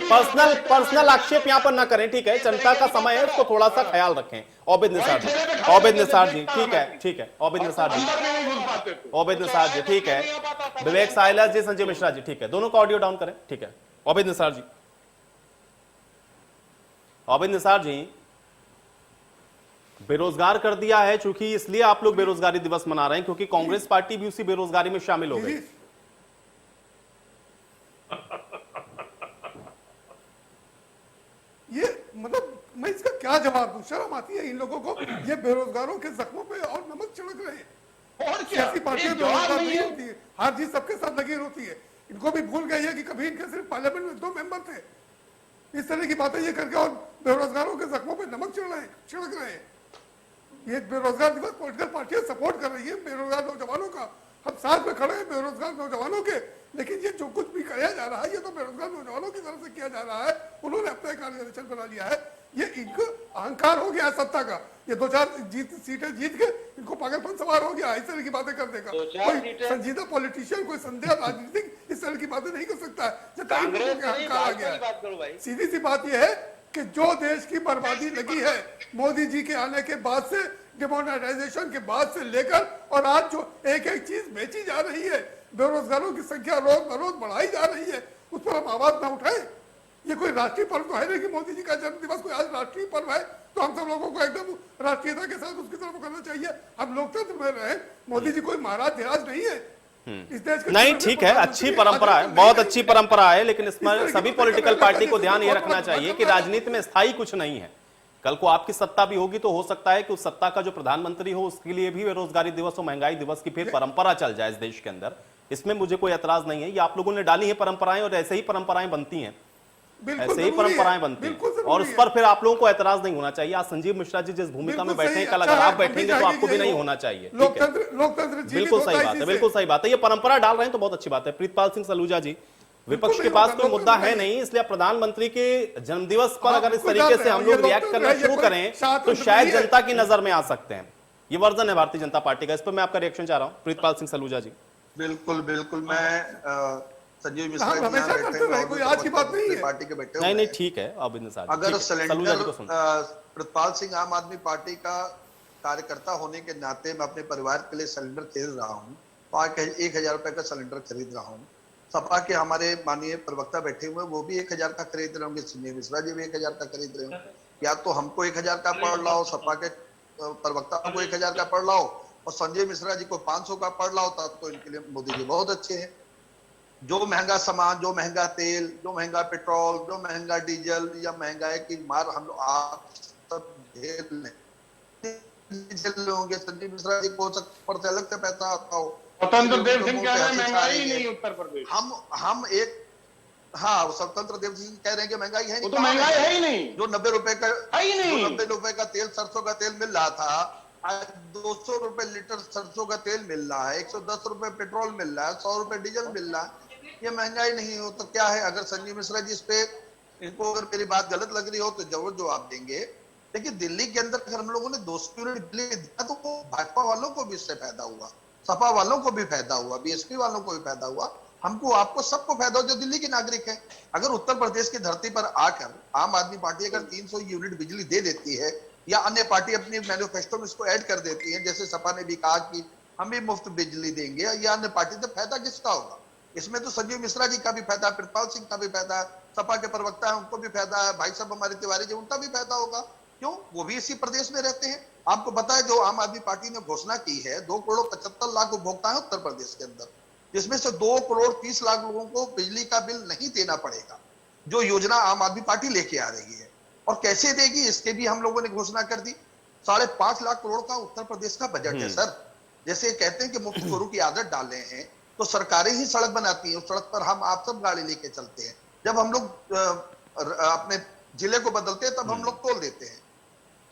पर्सनल आक्षेप यहाँ पर ना करें। ठीक है, जनता का समय है, उसको थोड़ा सा ख्याल रखें। ओबिद निसार जी ठीक है ओबिद निसार जी ठीक है, विवेक साइलस जी, संजीव मिश्रा जी ठीक है, दोनों का ऑडियो डाउन करें। ठीक है, ओबिद निसार जी बेरोजगार कर दिया है, चूंकि इसलिए आप लोग बेरोजगारी दिवस मना रहे हैं क्योंकि कांग्रेस पार्टी भी उसी बेरोजगारी में शामिल हो गई। ये मतलब मैं इसका क्या जवाब दूं, शर्म आती है इन लोगों को। ये बेरोजगारों के जख्मों पे और नमक छिड़क रहे हैं। और सियासी पार्टियां बेरोजगार नहीं होती है, हार जीत सबके साथ लगी होती है। इनको भी भूल गई है कि कभी इनके सिर्फ पार्लियामेंट में 2 मेंबर थे। इस तरह की बातें ये करके और बेरोजगारों के जख्मों पे नमक छिड़क रहे हैं। ये बेरोजगार दिवस पॉलिटिकल पार्टियां सपोर्ट कर रही है बेरोजगार नौजवानों का। हम साथ में खड़े हैं बेरोजगार नौजवानों के, लेकिन ये जो कुछ भी किया जा रहा है ये तो बेरोजगार नौजवानों की तरफ से किया जा रहा है। उन्होंने अपना एक ऑर्गेनाइजेशन बना लिया है। ये इनको अहंकार हो गया है सत्ता का। ये 2-4 सीटें जीत के इनको पागलपन सवार हो गया। इस तरह की बातें करने का कोई संजीदा पॉलिटिशियन, कोई संध्या राजनीतिक इस तरह की बातें नहीं कर सकता है। अहंकार आ गया है। सीधी सी बात यह है कि जो देश की बर्बादी लगी है मोदी जी के आने के बाद से, डिमोनेटाइजेशन के बाद से लेकर, और आज जो एक चीज बेची जा रही है, बेरोजगारों की संख्या रोज बरोज बढ़ाई जा रही है, उस पर हम आवाज ना उठाएं। ये कोई राष्ट्रीय पर्व तो है नहीं कि मोदी जी का जन्म दिवस कोई आज राष्ट्रीय पर्व है तो हम सब लोगों को एकदम राष्ट्रीयता के साथ उसकी तरफ करना चाहिए। हम लोकतंत्र में रहे, मोदी जी कोई महाराज धीराज नहीं है इस देश के। नहीं ठीक है, अच्छी परंपरा है, बहुत अच्छी परंपरा है, लेकिन इसमें सभी पॉलिटिकल पार्टी को ध्यान ये रखना चाहिए कि राजनीति में स्थायी कुछ नहीं है। कल को आपकी सत्ता भी होगी तो हो सकता है कि उस सत्ता का जो प्रधानमंत्री हो उसके लिए भी बेरोजगारी दिवस और महंगाई दिवस की फिर परंपरा चल जाए इस देश के अंदर। इसमें मुझे कोई एतराज नहीं है, ये आप लोगों ने डाली है परंपराएं और ऐसे ही परंपराएं बनती हैं। बिल्कुल ऐसे ही जरूरी है, परंपराएं बनती बिल्कुल हैं जरूरी और उस है। पर फिर आप लोगों को एतराज नहीं होना चाहिए। आज संजीव मिश्रा जी जिस भूमिका में बिल्कुल बैठे हैं, सही, कल अच्छा अगर है, आप बैठेंगे तो आपको भी नहीं होना चाहिए। ठीक है, लोकतंत्र जीवित बिल्कुल होता सही है बात इसी है, से। बिल्कुल सही बात है। ये परंपरा डाल रहे हैं तो बहुत अच्छी बात है। प्रीतपाल सिंह सलूजा जी, विपक्ष के नहीं पास होगा, कोई मुद्दा लोकतंत्र है नहीं, इसलिए प्रधानमंत्री के जन्मदिवस पर हाँ, अगर इस बिल्कुल तरीके डाल से रहे हम हैं। लोग ये रिएक्ट लोकतंत्र करना है, ये शुरू कोई करें तो शाहतंत्र शायद नहीं है। जनता की नजर में आ सकते हैं। ये वर्जन है भारतीय जनता पार्टी का। इस पर मैं आपका रिएक्शन चाह रहा हूं, प्रीतपाल सिंह सलूजा जी। बिल्कुल बिल्कुल। मैं संजीव मिश्रा हम जी यहाँ हमेशा बैठे करते हुए रहे, और कोई भी आज की बात नहीं दूसरे है। पार्टी के बैठे नहीं हुए नहीं, हैं। ठीक है, अब इन सारी अगर सलूजा सिलेंडर जी को सुन। प्रतपाल सिंह आम आदमी पार्टी का कार्यकर्ता होने के नाते मैं अपने परिवार के लिए सिलेंडर खरीद रहा हूँ, 1,000 रुपए का सिलेंडर खरीद रहा हूँ। सपा के हमारे माननीय प्रवक्ता बैठे हुए वो भी 1,000 का खरीद रहे होंगे, संजीव मिश्रा जी भी 1,000 का खरीद रहे होंगे। या तो हमको 1,000 का पड़ रहा हो, सपा के प्रवक्ता को 1,000 का पड़ रहा हो और संजय मिश्रा जी को 500 का पड़ रहा होता तो इनके लिए मोदी जी बहुत अच्छे हैं। जो महंगा सामान, जो महंगा तेल, जो महंगा पेट्रोल, जो महंगा डीजल या महंगाई की मार हम लोग आप सब झेल होंगे, संजीव मिश्रा जी को पर से अलग से पैसा आता हो। स्वतंत्र देव सिंह कह रहे हैं महंगाई ही नहीं उत्तर प्रदेश। हम एक हाँ, स्वतंत्र देव सिंह कह रहे हैं कि महंगाई है नहीं। वो तो महंगाई है ही नहीं, जो 90 रुपए का है ही नहीं। जो 90 रुपए का तेल, सरसों का तेल मिल रहा था, आज 200 रुपए लीटर सरसों का तेल मिल रहा है, 110 रुपए पेट्रोल मिल रहा है, 100 रुपए डीजल मिल रहा है। ये महंगाई नहीं हो तो क्या है? अगर संजीव मिश्रा जी इस पे, इनको अगर मेरी बात गलत लग रही हो तो जरूर जवाब देंगे। लेकिन दिल्ली के अंदर अगर हम लोगों ने 200 यूनिट बिजली दिया तो वो भाजपा वालों को भी इससे फायदा हुआ, सपा वालों को भी फायदा हुआ, बीएसपी वालों को भी फायदा हुआ, हमको आपको सबको फायदा हो जो दिल्ली के नागरिक है। अगर उत्तर प्रदेश की धरती पर आकर आम आदमी पार्टी अगर 300 यूनिट बिजली दे देती है या अन्य पार्टी अपनी मैनिफेस्टो में इसको ऐड कर देती है, जैसे सपा ने भी कहा कि हम भी मुफ्त बिजली देंगे, या अन्य पार्टी, तो फायदा किसका होगा? इसमें तो संजीव मिश्रा जी का भी फायदा है, प्रीतपाल सिंह का भी फायदा है, सपा के प्रवक्ता है उनको भी फायदा है, भाई साहब हमारे तिवारी जी उनका भी फायदा होगा। क्यों? वो भी इसी प्रदेश में रहते हैं। आपको पता है जो आम आदमी पार्टी ने घोषणा की है, 2,75,00,000 उपभोक्ता है उत्तर प्रदेश के अंदर, जिसमें से 2,30,00,000 लोगों को बिजली का बिल नहीं देना पड़ेगा, जो योजना आम आदमी पार्टी लेके आ रही है। और कैसे देगी इसके भी हम लोगों ने घोषणा कर दी। 5.5 लाख करोड़ का उत्तर प्रदेश का बजट है सर। जैसे कहते हैं कि मुफ्त गुरु की आदत डाल रहे हैं, तो सरकारें ही सड़क बनाती हैं, उस सड़क पर हम आप सब गाड़ी लेके चलते हैं। जब हम लोग अपने जिले को बदलते हैं तब हम लोग तोल देते हैं।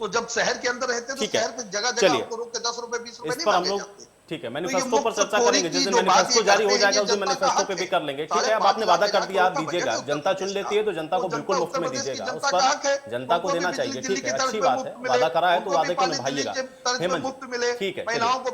तो जब शहर के अंदर रहते हैं तो शहर पे जगह जगह आपको रोक के 10 रुपए 20 रुपए नहीं मांगे जाते। ठीक है, मैनिफेस्टो पर चर्चा करेंगे, जिस दिन मैनिफेस्टो जारी हो जाएगा उस दिन मैनिफेस्टो पे भी कर लेंगे। ठीक है, अब आपने वादा कर दिया, आप दीजिएगा। जनता चुन लेती है तो जनता को बिल्कुल मुफ्त में दीजिएगा, उस पर जनता को देना चाहिए। ठीक है, अच्छी बात है, वादा करा है तो वादे को निभाइएगा। हेमंत, ठीक है,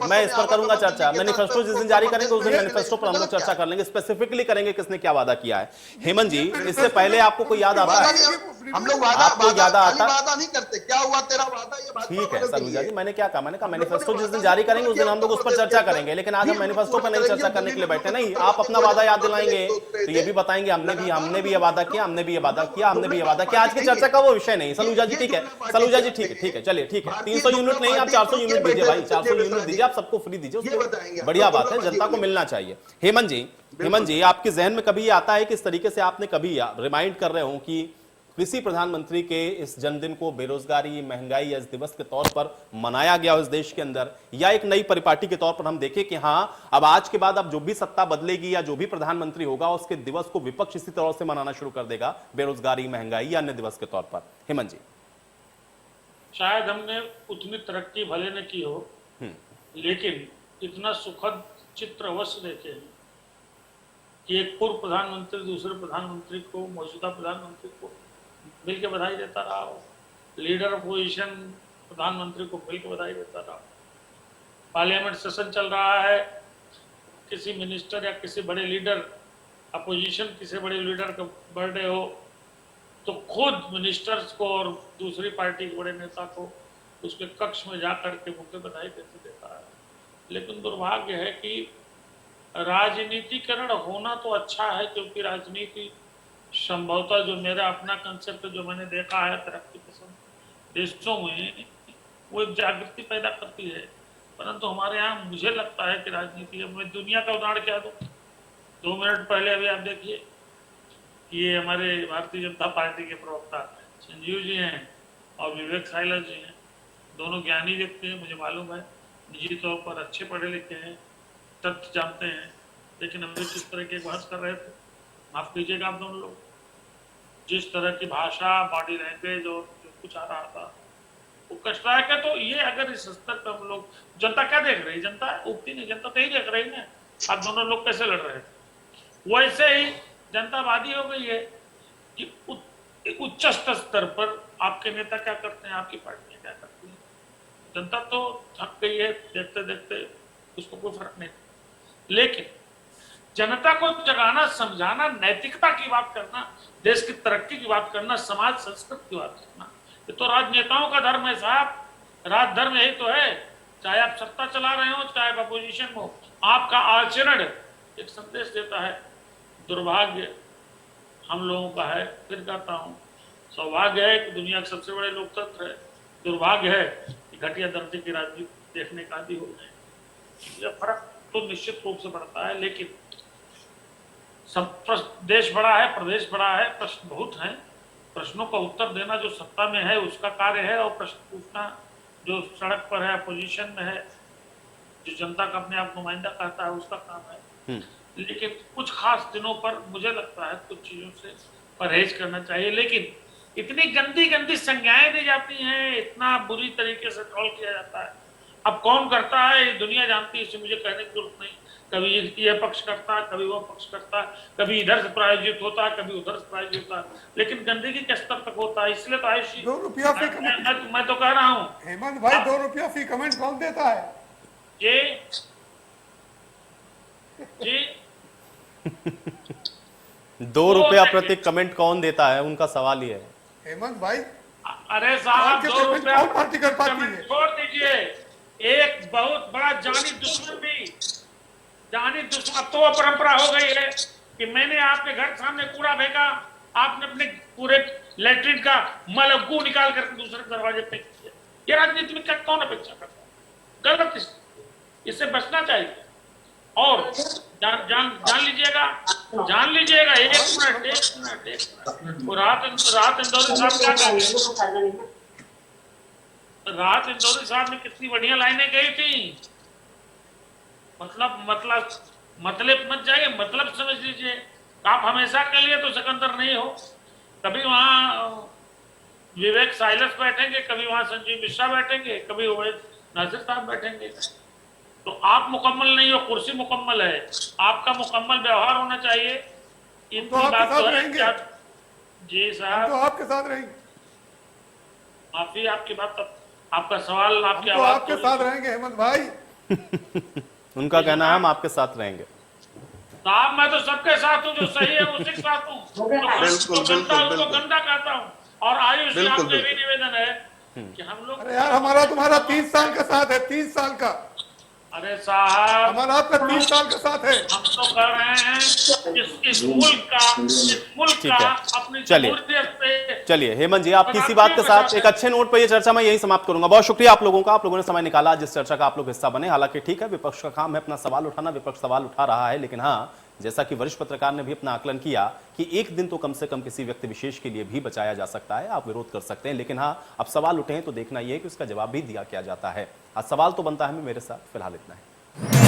मैं इस पर करूंगा चर्चा। मैनिफेस्टो जिस दिन जारी करेंगे उस दिन मैनिफेस्टो पर हम लोग चर्चा कर लेंगे, स्पेसिफिकली करेंगे किसने क्या वादा किया है। हेमंत जी, इससे पहले आपको कोई याद आता है? हम लोग आपको याद आता? वादा नहीं करते, क्या हुआ तेरा वादा? ये ठीक है सलूजा जी, मैंने क्या कहा? मैंने कहा मैनिफेस्टो जिस दिन जारी करेंगे उस दिन हम लोग उस पर चर्चा करेंगे, लेकिन आज हम मैनिफेस्टो पर नहीं चर्चा करने के लिए बैठे। नहीं, आप अपना वादा याद दिलाएंगे तो ये भी बताएंगे हमने भी ये वादा किया, हमने भी ये वादा किया, हमने भी ये वादा किया। आज की चर्चा का वो विषय नहीं सलूजा जी। ठीक है सलूजा जी, ठीक है, चलिए ठीक है। 300 यूनिट नहीं, आप 400 यूनिट दीजिए भाई, 400 यूनिट दीजिए, आप सबको फ्री दीजिए, उसको बढ़िया बात है, जनता को मिलना चाहिए। हेमंत जी, आपके जहन में कभी ये आता है कि इस तरीके से आपने कभी रिमाइंड कर रहे हो कि कृषि प्रधानमंत्री के इस जन्मदिन को बेरोजगारी, महंगाई या इस दिवस के तौर पर मनाया गया हो इस देश के अंदर, या एक नई परिपाटी के तौर पर हम देखें कि हाँ, अब आज के बाद अब जो भी सत्ता बदलेगी या जो भी प्रधानमंत्री होगा उसके दिवस को विपक्ष इसी तरह से मनाना शुरू कर देगा, बेरोजगारी, महंगाई या अन्य दिवस के तौर पर? हेमंत जी, शायद हमने उतनी तरक्की भले न की हो, लेकिन इतना सुखद चित्र अवश्य देखे हैं कि एक पूर्व प्रधानमंत्री दूसरे प्रधानमंत्री को, मौजूदा प्रधानमंत्री को मिल के बधाई देता रहा हो, लीडर अपोजिशन प्रधानमंत्री को मिल के बधाई देता रहा। पार्लियामेंट सेशन चल रहा है, किसी मिनिस्टर या किसी बड़े लीडर अपोजिशन, किसी बड़े लीडर का बर्थडे हो तो खुद मिनिस्टर्स को और दूसरी पार्टी के बड़े नेता को उसके कक्ष में जाकर के मुझे बधाई देता है। लेकिन दुर्भाग्य है कि राजनीतिकरण होना तो अच्छा है, क्योंकि राजनीति संभवतः, जो मेरा अपना कंसेप्ट जो मैंने देखा है तरक्की पसंद देशों में, वो एक जागृति पैदा करती है। परंतु हमारे यहाँ मुझे लगता है कि राजनीति, मैं दुनिया का उदाहरण क्या दूं, 2 मिनट पहले अभी आप देखिए, ये हमारे भारतीय जनता पार्टी के प्रवक्ता संजीव जी हैं और विवेक साइलर जी हैं, दोनों ज्ञानी व्यक्ति हैं, मुझे मालूम है, निजी तौर पर अच्छे पढ़े लिखे हैं, तथ्य जानते हैं, लेकिन अभी किस तरह के बहस कर रहे थे, माफ कीजिएगा आप दोनों लोग। जिस तरह की भाषा, बॉडी लैंग्वेज और जो कुछ आ रहा था वो कष्टदायक है। तो ये अगर इस स्तर पर हम लोग, जनता क्या देख रही है? जनता उगती नहीं, जनता तो ही देख रही है आप दोनों लोग कैसे लड़ रहे थे। वैसे ही जनता वादी हो गई है कि उच्च स्तर पर आपके नेता क्या करते हैं, आपकी पार्टियां क्या करती हैं। जनता तो थक गई है देखते देखते, उसको कोई फर्क नहीं। लेकिन जनता को जगाना, समझाना, नैतिकता की बात करना, देश की तरक्की की बात करना, समाज संस्कृति की बात करना, ये तो राजनेताओं का धर्म है साहब। राजधर्म यही तो है, चाहे आप सत्ता चला रहे हो, चाहे आप अपोजिशन में हो, आपका आचरण एक संदेश देता है। दुर्भाग्य हम लोगों का है, फिर कहता हूं, सौभाग्य है कि दुनिया के सबसे बड़े लोकतंत्र है, दुर्भाग्य है कि घटिया दर्जे की राजनीति देखने का आदी हो गए। यह फर्क तो निश्चित रूप से पड़ता है, लेकिन सब देश बड़ा है, प्रदेश बड़ा है, प्रश्न बहुत हैं। प्रश्नों का उत्तर देना जो सत्ता में है उसका कार्य है, और प्रश्न पूछना जो सड़क पर है, अपोजिशन में है, जो जनता का अपने आप नुमाइंदा कहता है, उसका काम है। लेकिन कुछ खास दिनों पर मुझे लगता है कुछ चीजों से परहेज करना चाहिए। लेकिन इतनी गंदी गंदी संज्ञाएं दी जाती हैं, इतना बुरी तरीके से ट्रोल किया जाता है। अब कौन करता है ये दुनिया जानती है, इसे मुझे कहने की जरूरत नहीं। कभी ये पक्ष करता है, कभी वो पक्ष करता है, कभी इधर से प्रायोजित होता है, कभी उधर से प्रायोजित होता है, लेकिन गंदगी के स्तर तक होता है। इसलिए तो आयुषी, 2 रुपया फी कमेंट, मैं तो कह रहा हूँ हेमंत भाई, 2 रुपया फी कमेंट कौन देता है? जी 2 रुपया प्रति कमेंट कौन देता है, उनका सवाल ही है। हेमंत भाई, अरे साहब 2 रुपया कौन पार्टी कर पाती है? छोड़ दीजिए, एक बहुत बड़ा जानी दुश्मन भी, जानी दुश्मन, अब तो वो परंपरा हो गई है कि मैंने आपके घर सामने कूड़ा फेंका, आपने अपने पूरे लैट्रिन का मलगू निकाल कर दूसरे दरवाजे पे किया। ये राजनीति में क्या कौन अपेक्षा करता है? गलत, इससे बचना चाहिए। और जान लीजिएगा, एक मिनट, वो रात इंदौरी साहब क्या कहते हैं, रात इंदौरी साहब ने कितनी बढ़िया लाइनें कही थी। मतलब मत जाइए, मतलब समझ लीजिए। आप हमेशा के लिए तो सिकंदर नहीं हो, कभी वहां विवेक साइलस बैठेंगे, कभी वहां संजीव मिश्रा बैठेंगे, कभी ओवैद नासिर साहब बैठेंगे। तो आप मुकम्मल नहीं हो, कुर्सी मुकम्मल है, आपका मुकम्मल व्यवहार होना चाहिए। इतनी बात तो है। जी साहब, तो आपके साथ रहेंगे, माफी आपकी बात, आपका सवाल, आपकी आवाज, आपके साथ रहेंगे हेमंत भाई। उनका कहना है हम आपके साथ रहेंगे। साहब मैं तो सबके साथ हूँ, जो सही है उसी के साथ हूँ, तो गंदा कहता हूँ। और आयुष से आपसे भी निवेदन है कि हम लोग, अरे यार हमारा तुम्हारा 30 साल का साथ है, 30 साल का। अरे साहब हमारा आपका 30 साल का साथ है। हम तो कर रहे हैं इस मुल्क का अपनी चलिए हेमंत जी, आपकी इसी बात के साथ एक अच्छे नोट पर यह चर्चा मैं यही समाप्त करूंगा। बहुत शुक्रिया आप लोगों का, आप लोगों ने समय निकाला जिस चर्चा का आप लोग हिस्सा बने। हालांकि ठीक है, विपक्ष का काम है अपना सवाल उठाना, विपक्ष सवाल उठा रहा है, लेकिन हाँ, जैसा कि वरिष्ठ पत्रकार ने भी अपना आकलन किया कि एक दिन तो कम से कम किसी व्यक्ति विशेष के लिए भी बचाया जा सकता है। आप विरोध कर सकते हैं, लेकिन हाँ, अब सवाल उठे हैं तो देखना यह है कि उसका जवाब भी दिया क्या जाता है। आज सवाल तो बनता है मेरे साथ। फिलहाल इतना है।